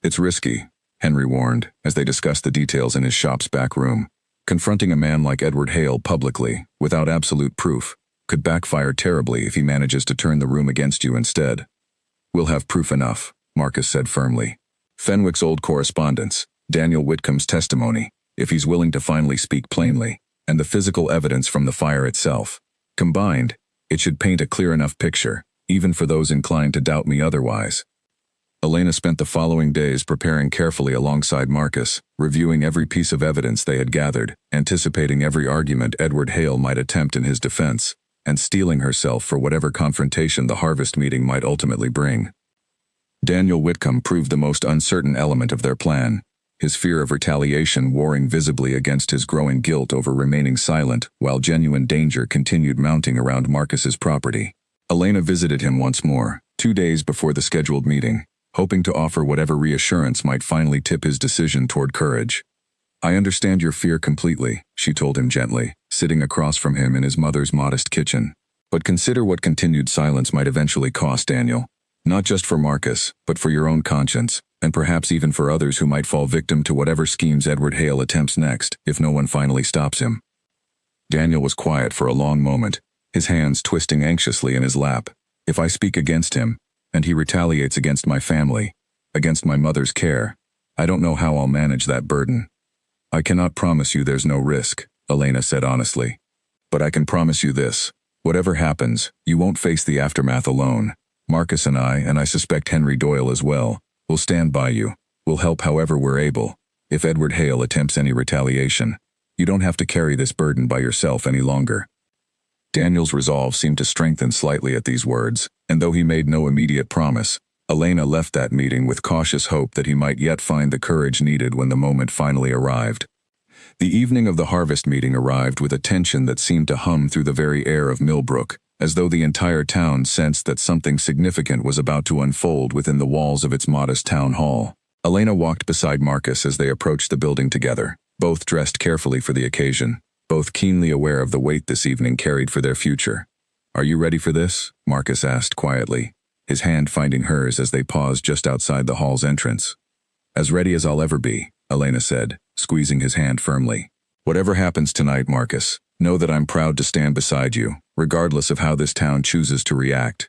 "It's risky," Henry warned, as they discussed the details in his shop's back room. "Confronting a man like Edward Hale publicly, without absolute proof, could backfire terribly if he manages to turn the room against you instead." "We'll have proof enough," Marcus said firmly. "Fenwick's old correspondence, Daniel Whitcomb's testimony, if he's willing to finally speak plainly, and the physical evidence from the fire itself. Combined, it should paint a clear enough picture, even for those inclined to doubt me otherwise." Elena spent the following days preparing carefully alongside Marcus, reviewing every piece of evidence they had gathered, anticipating every argument Edward Hale might attempt in his defense, and steeling herself for whatever confrontation the harvest meeting might ultimately bring. Daniel Whitcomb proved the most uncertain element of their plan, his fear of retaliation warring visibly against his growing guilt over remaining silent while genuine danger continued mounting around Marcus's property. Elena visited him once more, 2 days before the scheduled meeting, hoping to offer whatever reassurance might finally tip his decision toward courage. "I understand your fear completely," she told him gently, sitting across from him in his mother's modest kitchen. "But consider what continued silence might eventually cost, Daniel. Not just for Marcus, but for your own conscience, and perhaps even for others who might fall victim to whatever schemes Edward Hale attempts next, if no one finally stops him." Daniel was quiet for a long moment, his hands twisting anxiously in his lap. "If I speak against him, and he retaliates against my family, against my mother's care, I don't know how I'll manage that burden." "I cannot promise you there's no risk," Elena said honestly. "But I can promise you this. Whatever happens, you won't face the aftermath alone. Marcus and I suspect Henry Doyle as well, will stand by you. We'll help however we're able. If Edward Hale attempts any retaliation, you don't have to carry this burden by yourself any longer." Daniel's resolve seemed to strengthen slightly at these words, and though he made no immediate promise, Elena left that meeting with cautious hope that he might yet find the courage needed when the moment finally arrived. The evening of the harvest meeting arrived with a tension that seemed to hum through the very air of Millbrook, as though the entire town sensed that something significant was about to unfold within the walls of its modest town hall. Elena walked beside Marcus as they approached the building together, both dressed carefully for the occasion, both keenly aware of the weight this evening carried for their future. "Are you ready for this?" Marcus asked quietly, his hand finding hers as they paused just outside the hall's entrance. "As ready as I'll ever be," Elena said, squeezing his hand firmly. "Whatever happens tonight, Marcus, know that I'm proud to stand beside you, regardless of how this town chooses to react."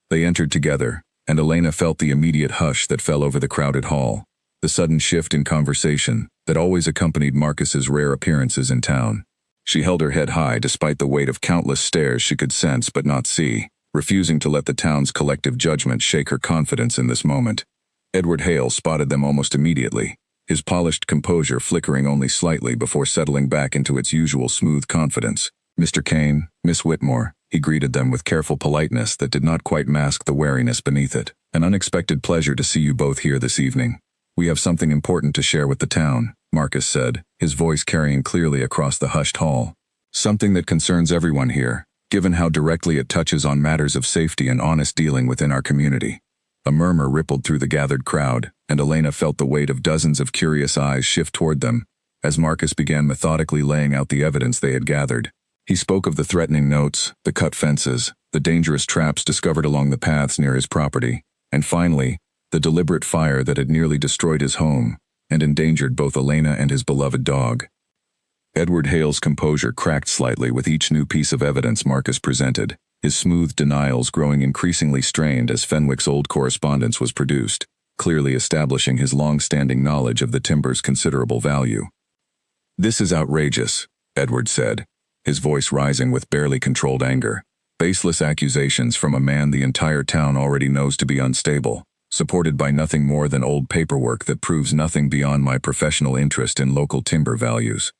They entered together, and Elena felt the immediate hush that fell over the crowded hall. the sudden shift in conversation that always accompanied Marcus's rare appearances in town. She held her head high despite the weight of countless stares she could sense but not see, refusing to let the town's collective judgment shake her confidence in this moment. Edward Hale spotted them almost immediately, his polished composure flickering only slightly before settling back into its usual smooth confidence. "Mr. Kane, Miss Whitmore," he greeted them with careful politeness that did not quite mask the wariness beneath it. "An unexpected pleasure to see you both here this evening. We have something important to share with the town," Marcus said, his voice carrying clearly across the hushed hall. "Something that concerns everyone here, given how directly it touches on matters of safety and honest dealing within our community." A murmur rippled through the gathered crowd, and Elena felt the weight of dozens of curious eyes shift toward them, as Marcus began methodically laying out the evidence they had gathered. He spoke of the threatening notes, the cut fences, the dangerous traps discovered along the paths near his property, and finally, the deliberate fire that had nearly destroyed his home and endangered both Elena and his beloved dog. Edward Hale's composure cracked slightly with each new piece of evidence Marcus presented, his smooth denials growing increasingly strained as Fenwick's old correspondence was produced, clearly establishing his long-standing knowledge of the timber's considerable value. "This is outrageous," Edward said, his voice rising with barely controlled anger. "Baseless accusations from a man the entire town already knows to be unstable, supported by nothing more than old paperwork that proves nothing beyond my professional interest in local timber values."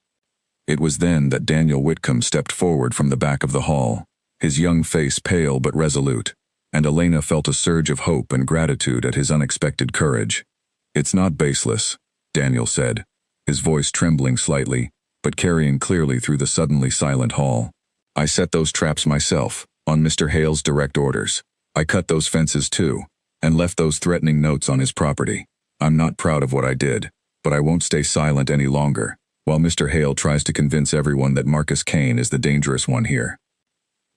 It was then that Daniel Whitcomb stepped forward from the back of the hall, his young face pale but resolute, and Elena felt a surge of hope and gratitude at his unexpected courage. "It's not baseless," Daniel said, his voice trembling slightly, but carrying clearly through the suddenly silent hall. "I set those traps myself, on Mr. Hale's direct orders. I cut those fences too, and left those threatening notes on his property. I'm not proud of what I did, but I won't stay silent any longer, while Mr. Hale tries to convince everyone that Marcus Kane is the dangerous one here."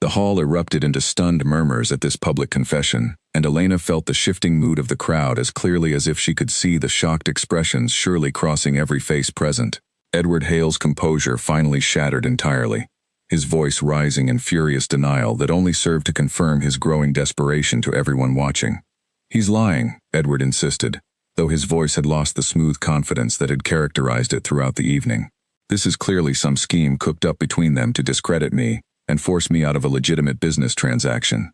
The hall erupted into stunned murmurs at this public confession, and Elena felt the shifting mood of the crowd as clearly as if she could see the shocked expressions surely crossing every face present. Edward Hale's composure finally shattered entirely, his voice rising in furious denial that only served to confirm his growing desperation to everyone watching. "He's lying," Edward insisted, though his voice had lost the smooth confidence that had characterized it throughout the evening. "This is clearly some scheme cooked up between them to discredit me and force me out of a legitimate business transaction."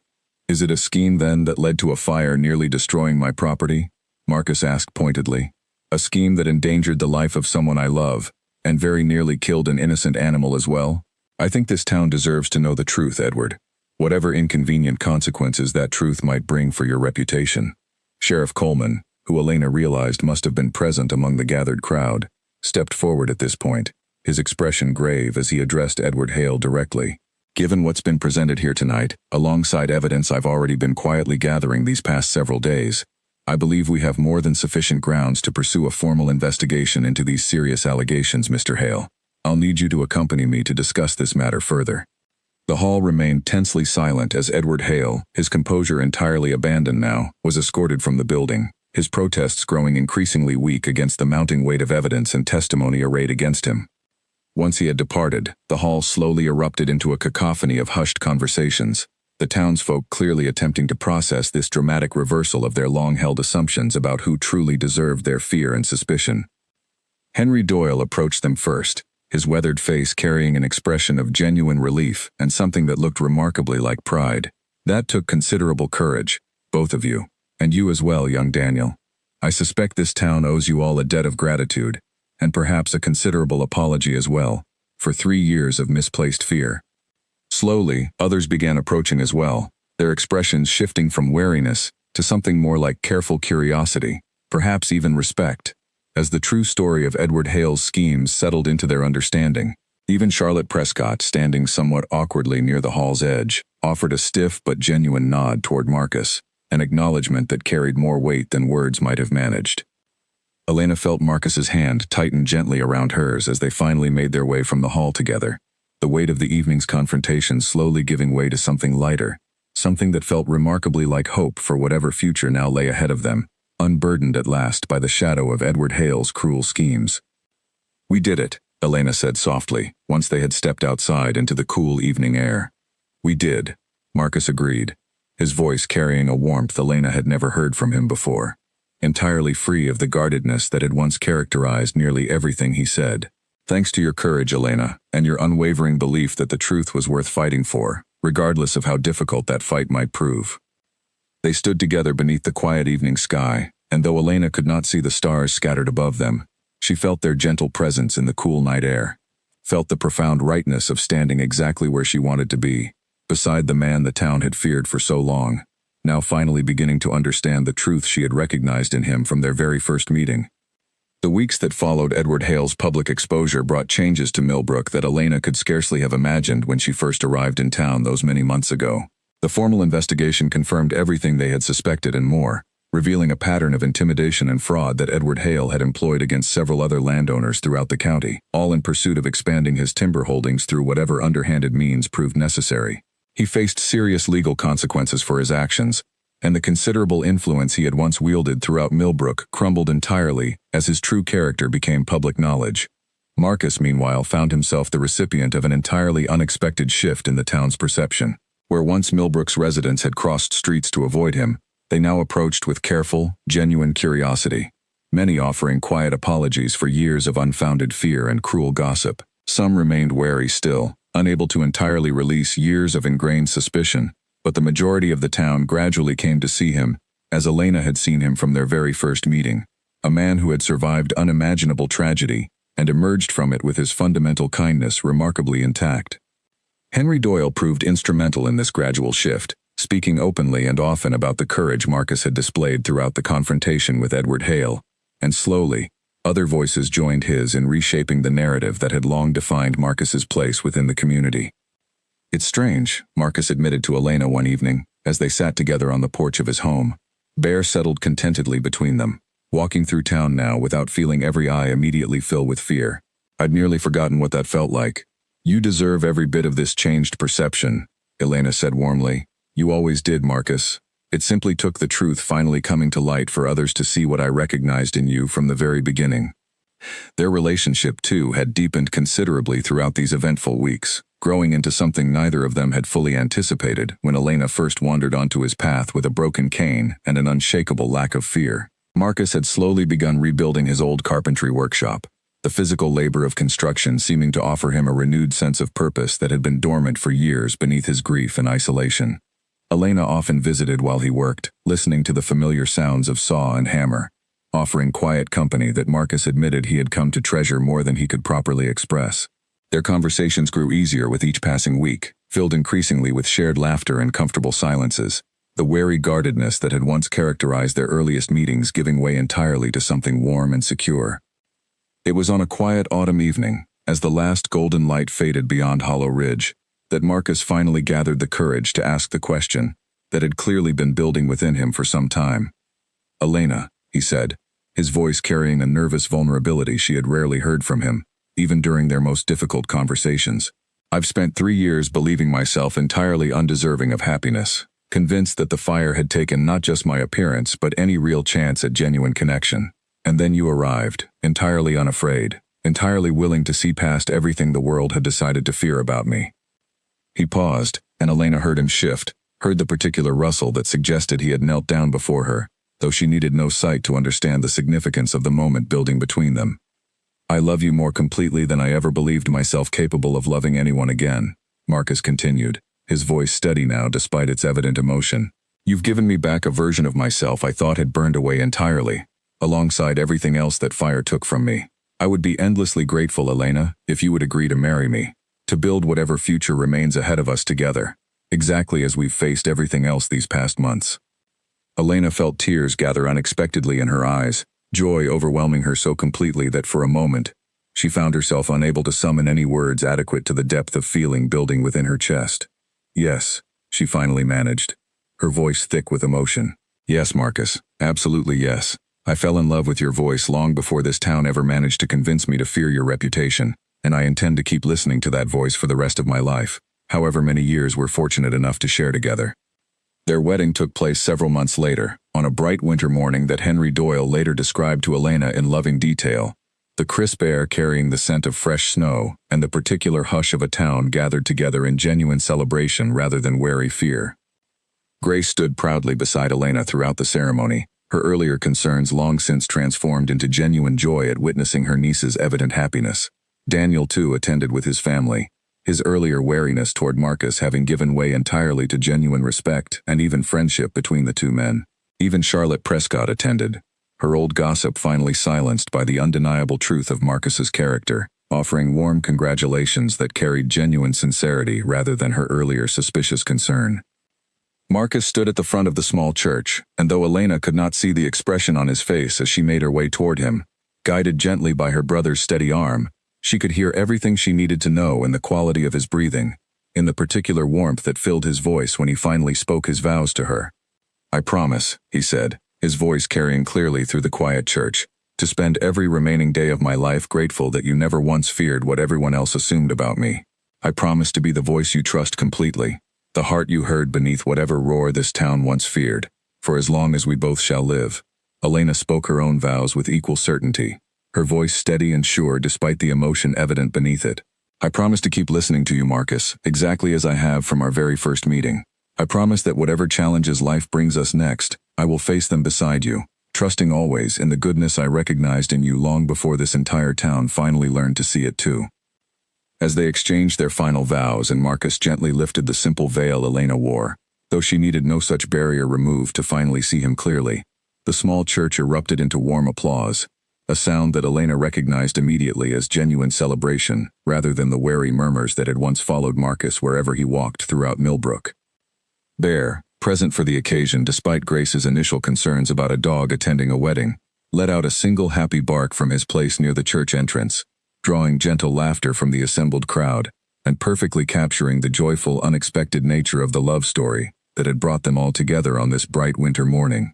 "Is it a scheme, then, that led to a fire nearly destroying my property?" Marcus asked pointedly. "A scheme that endangered the life of someone I love, and very nearly killed an innocent animal as well? I think this town deserves to know the truth, Edward, whatever inconvenient consequences that truth might bring for your reputation." Sheriff Coleman, who Elena realized must have been present among the gathered crowd, stepped forward at this point, his expression grave as he addressed Edward Hale directly. "Given what's been presented here tonight, alongside evidence I've already been quietly gathering these past several days, I believe we have more than sufficient grounds to pursue a formal investigation into these serious allegations, Mr. Hale. I'll need you to accompany me to discuss this matter further." The hall remained tensely silent as Edward Hale, his composure entirely abandoned now, was escorted from the building, his protests growing increasingly weak against the mounting weight of evidence and testimony arrayed against him. Once he had departed, the hall slowly erupted into a cacophony of hushed conversations, the townsfolk clearly attempting to process this dramatic reversal of their long-held assumptions about who truly deserved their fear and suspicion. Henry Doyle approached them first, his weathered face carrying an expression of genuine relief and something that looked remarkably like pride. "That took considerable courage, both of you, and you as well, young Daniel. I suspect this town owes you all a debt of gratitude, and perhaps a considerable apology as well, for 3 years of misplaced fear." Slowly, others began approaching as well, their expressions shifting from wariness to something more like careful curiosity, perhaps even respect, as the true story of Edward Hale's schemes settled into their understanding. Even Charlotte Prescott, standing somewhat awkwardly near the hall's edge, offered a stiff but genuine nod toward Marcus, an acknowledgement that carried more weight than words might have managed. Elena felt Marcus's hand tighten gently around hers as they finally made their way from the hall together, the weight of the evening's confrontation slowly giving way to something lighter, something that felt remarkably like hope for whatever future now lay ahead of them, unburdened at last by the shadow of Edward Hale's cruel schemes. "We did it," Elena said softly, once they had stepped outside into the cool evening air. "We did," Marcus agreed, his voice carrying a warmth Elena had never heard from him before. entirely free of the guardedness that had once characterized nearly everything he said. Thanks to your courage, Elena, and your unwavering belief that the truth was worth fighting for, regardless of how difficult that fight might prove. They stood together beneath the quiet evening sky, and though Elena could not see the stars scattered above them, she felt their gentle presence in the cool night air, felt the profound rightness of standing exactly where she wanted to be, beside the man the town had feared for so long, now finally beginning to understand the truth she had recognized in him from their very first meeting. The weeks that followed Edward Hale's public exposure brought changes to Millbrook that Elena could scarcely have imagined when she first arrived in town those many months ago. The formal investigation confirmed everything they had suspected and more, revealing a pattern of intimidation and fraud that Edward Hale had employed against several other landowners throughout the county, all in pursuit of expanding his timber holdings through whatever underhanded means proved necessary. He faced serious legal consequences for his actions, and the considerable influence he had once wielded throughout Millbrook crumbled entirely as his true character became public knowledge. Marcus, meanwhile, found himself the recipient of an entirely unexpected shift in the town's perception. Where once Millbrook's residents had crossed streets to avoid him, they now approached with careful, genuine curiosity, many offering quiet apologies for years of unfounded fear and cruel gossip. Some remained wary still, unable to entirely release years of ingrained suspicion, but the majority of the town gradually came to see him, as Elena had seen him from their very first meeting, a man who had survived unimaginable tragedy and emerged from it with his fundamental kindness remarkably intact. Henry Doyle proved instrumental in this gradual shift, speaking openly and often about the courage Marcus had displayed throughout the confrontation with Edward Hale, and slowly, other voices joined his in reshaping the narrative that had long defined Marcus's place within the community. It's strange, Marcus admitted to Elena one evening, as they sat together on the porch of his home. Bear settled contentedly between them, walking through town now without feeling every eye immediately fill with fear. I'd nearly forgotten what that felt like. You deserve every bit of this changed perception, Elena said warmly. You always did, Marcus. It simply took the truth finally coming to light for others to see what I recognized in you from the very beginning. Their relationship, too, had deepened considerably throughout these eventful weeks, growing into something neither of them had fully anticipated when Elena first wandered onto his path with a broken cane and an unshakable lack of fear. Marcus had slowly begun rebuilding his old carpentry workshop, the physical labor of construction seeming to offer him a renewed sense of purpose that had been dormant for years beneath his grief and isolation. Elena often visited while he worked, listening to the familiar sounds of saw and hammer, offering quiet company that Marcus admitted he had come to treasure more than he could properly express. Their conversations grew easier with each passing week, filled increasingly with shared laughter and comfortable silences, the wary guardedness that had once characterized their earliest meetings giving way entirely to something warm and secure. It was on a quiet autumn evening, as the last golden light faded beyond Hollow Ridge, that Marcus finally gathered the courage to ask the question that had clearly been building within him for some time. Elena, he said, his voice carrying a nervous vulnerability she had rarely heard from him, even during their most difficult conversations. I've spent 3 years believing myself entirely undeserving of happiness, convinced that the fire had taken not just my appearance but any real chance at genuine connection. And then you arrived, entirely unafraid, entirely willing to see past everything the world had decided to fear about me. He paused, and Elena heard him shift, heard the particular rustle that suggested he had knelt down before her, though she needed no sight to understand the significance of the moment building between them. I love you more completely than I ever believed myself capable of loving anyone again, Marcus continued, his voice steady now despite its evident emotion. You've given me back a version of myself I thought had burned away entirely, alongside everything else that fire took from me. I would be endlessly grateful, Elena, if you would agree to marry me, to build whatever future remains ahead of us together, exactly as we've faced everything else these past months. Elena felt tears gather unexpectedly in her eyes, joy overwhelming her so completely that for a moment, she found herself unable to summon any words adequate to the depth of feeling building within her chest. Yes, she finally managed, her voice thick with emotion. Yes, Marcus, absolutely yes. I fell in love with your voice long before this town ever managed to convince me to fear your reputation, and I intend to keep listening to that voice for the rest of my life, however many years we're fortunate enough to share together. Their wedding took place several months later, on a bright winter morning that Henry Doyle later described to Elena in loving detail, the crisp air carrying the scent of fresh snow and the particular hush of a town gathered together in genuine celebration rather than wary fear. Grace stood proudly beside Elena throughout the ceremony, her earlier concerns long since transformed into genuine joy at witnessing her niece's evident happiness. Daniel, too, attended with his family, his earlier wariness toward Marcus having given way entirely to genuine respect and even friendship between the two men. Even Charlotte Prescott attended, her old gossip finally silenced by the undeniable truth of Marcus's character, offering warm congratulations that carried genuine sincerity rather than her earlier suspicious concern. Marcus stood at the front of the small church, and though Elena could not see the expression on his face as she made her way toward him, guided gently by her brother's steady arm, she could hear everything she needed to know in the quality of his breathing, in the particular warmth that filled his voice when he finally spoke his vows to her. "I promise," he said, his voice carrying clearly through the quiet church, "to spend every remaining day of my life grateful that you never once feared what everyone else assumed about me. I promise to be the voice you trust completely, the heart you heard beneath whatever roar this town once feared, for as long as we both shall live." Elena spoke her own vows with equal certainty, her voice steady and sure despite the emotion evident beneath it. "I promise to keep listening to you, Marcus, exactly as I have from our very first meeting. I promise that whatever challenges life brings us next, I will face them beside you, trusting always in the goodness I recognized in you long before this entire town finally learned to see it too." As they exchanged their final vows and Marcus gently lifted the simple veil Elena wore, though she needed no such barrier removed to finally see him clearly, the small church erupted into warm applause, a sound that Elena recognized immediately as genuine celebration rather than the wary murmurs that had once followed Marcus wherever he walked throughout Millbrook. Bear, present for the occasion despite Grace's initial concerns about a dog attending a wedding, let out a single happy bark from his place near the church entrance, drawing gentle laughter from the assembled crowd, and perfectly capturing the joyful, unexpected nature of the love story that had brought them all together on this bright winter morning.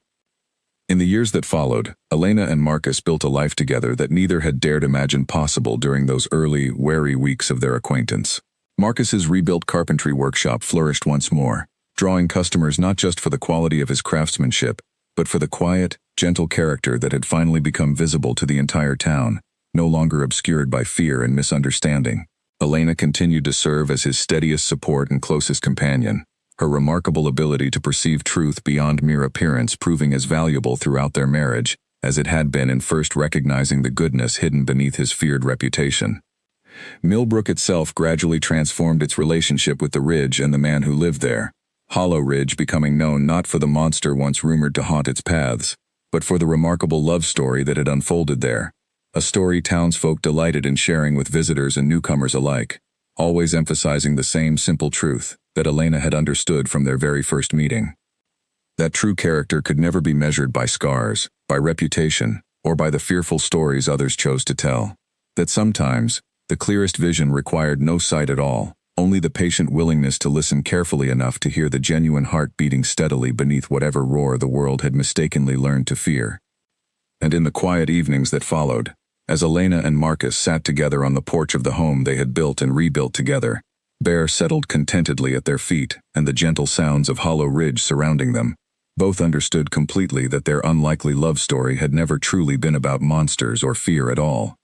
In the years that followed, Elena and Marcus built a life together that neither had dared imagine possible during those early, wary weeks of their acquaintance. Marcus's rebuilt carpentry workshop flourished once more, drawing customers not just for the quality of his craftsmanship, but for the quiet, gentle character that had finally become visible to the entire town, no longer obscured by fear and misunderstanding. Elena continued to serve as his steadiest support and closest companion, her remarkable ability to perceive truth beyond mere appearance proving as valuable throughout their marriage as it had been in first recognizing the goodness hidden beneath his feared reputation. Millbrook itself gradually transformed its relationship with the Ridge and the man who lived there, Hollow Ridge becoming known not for the monster once rumored to haunt its paths, but for the remarkable love story that had unfolded there, a story townsfolk delighted in sharing with visitors and newcomers alike, always emphasizing the same simple truth that Elena had understood from their very first meeting. That true character could never be measured by scars, by reputation, or by the fearful stories others chose to tell. That sometimes, the clearest vision required no sight at all, only the patient willingness to listen carefully enough to hear the genuine heart beating steadily beneath whatever roar the world had mistakenly learned to fear. And in the quiet evenings that followed, as Elena and Marcus sat together on the porch of the home they had built and rebuilt together, Bear settled contentedly at their feet and the gentle sounds of Hollow Ridge surrounding them, both understood completely that their unlikely love story had never truly been about monsters or fear at all.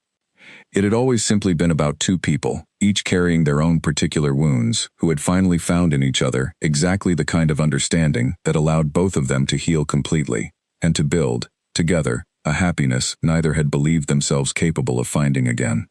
It had always simply been about two people, each carrying their own particular wounds, who had finally found in each other exactly the kind of understanding that allowed both of them to heal completely, and to build, together, a happiness neither had believed themselves capable of finding again.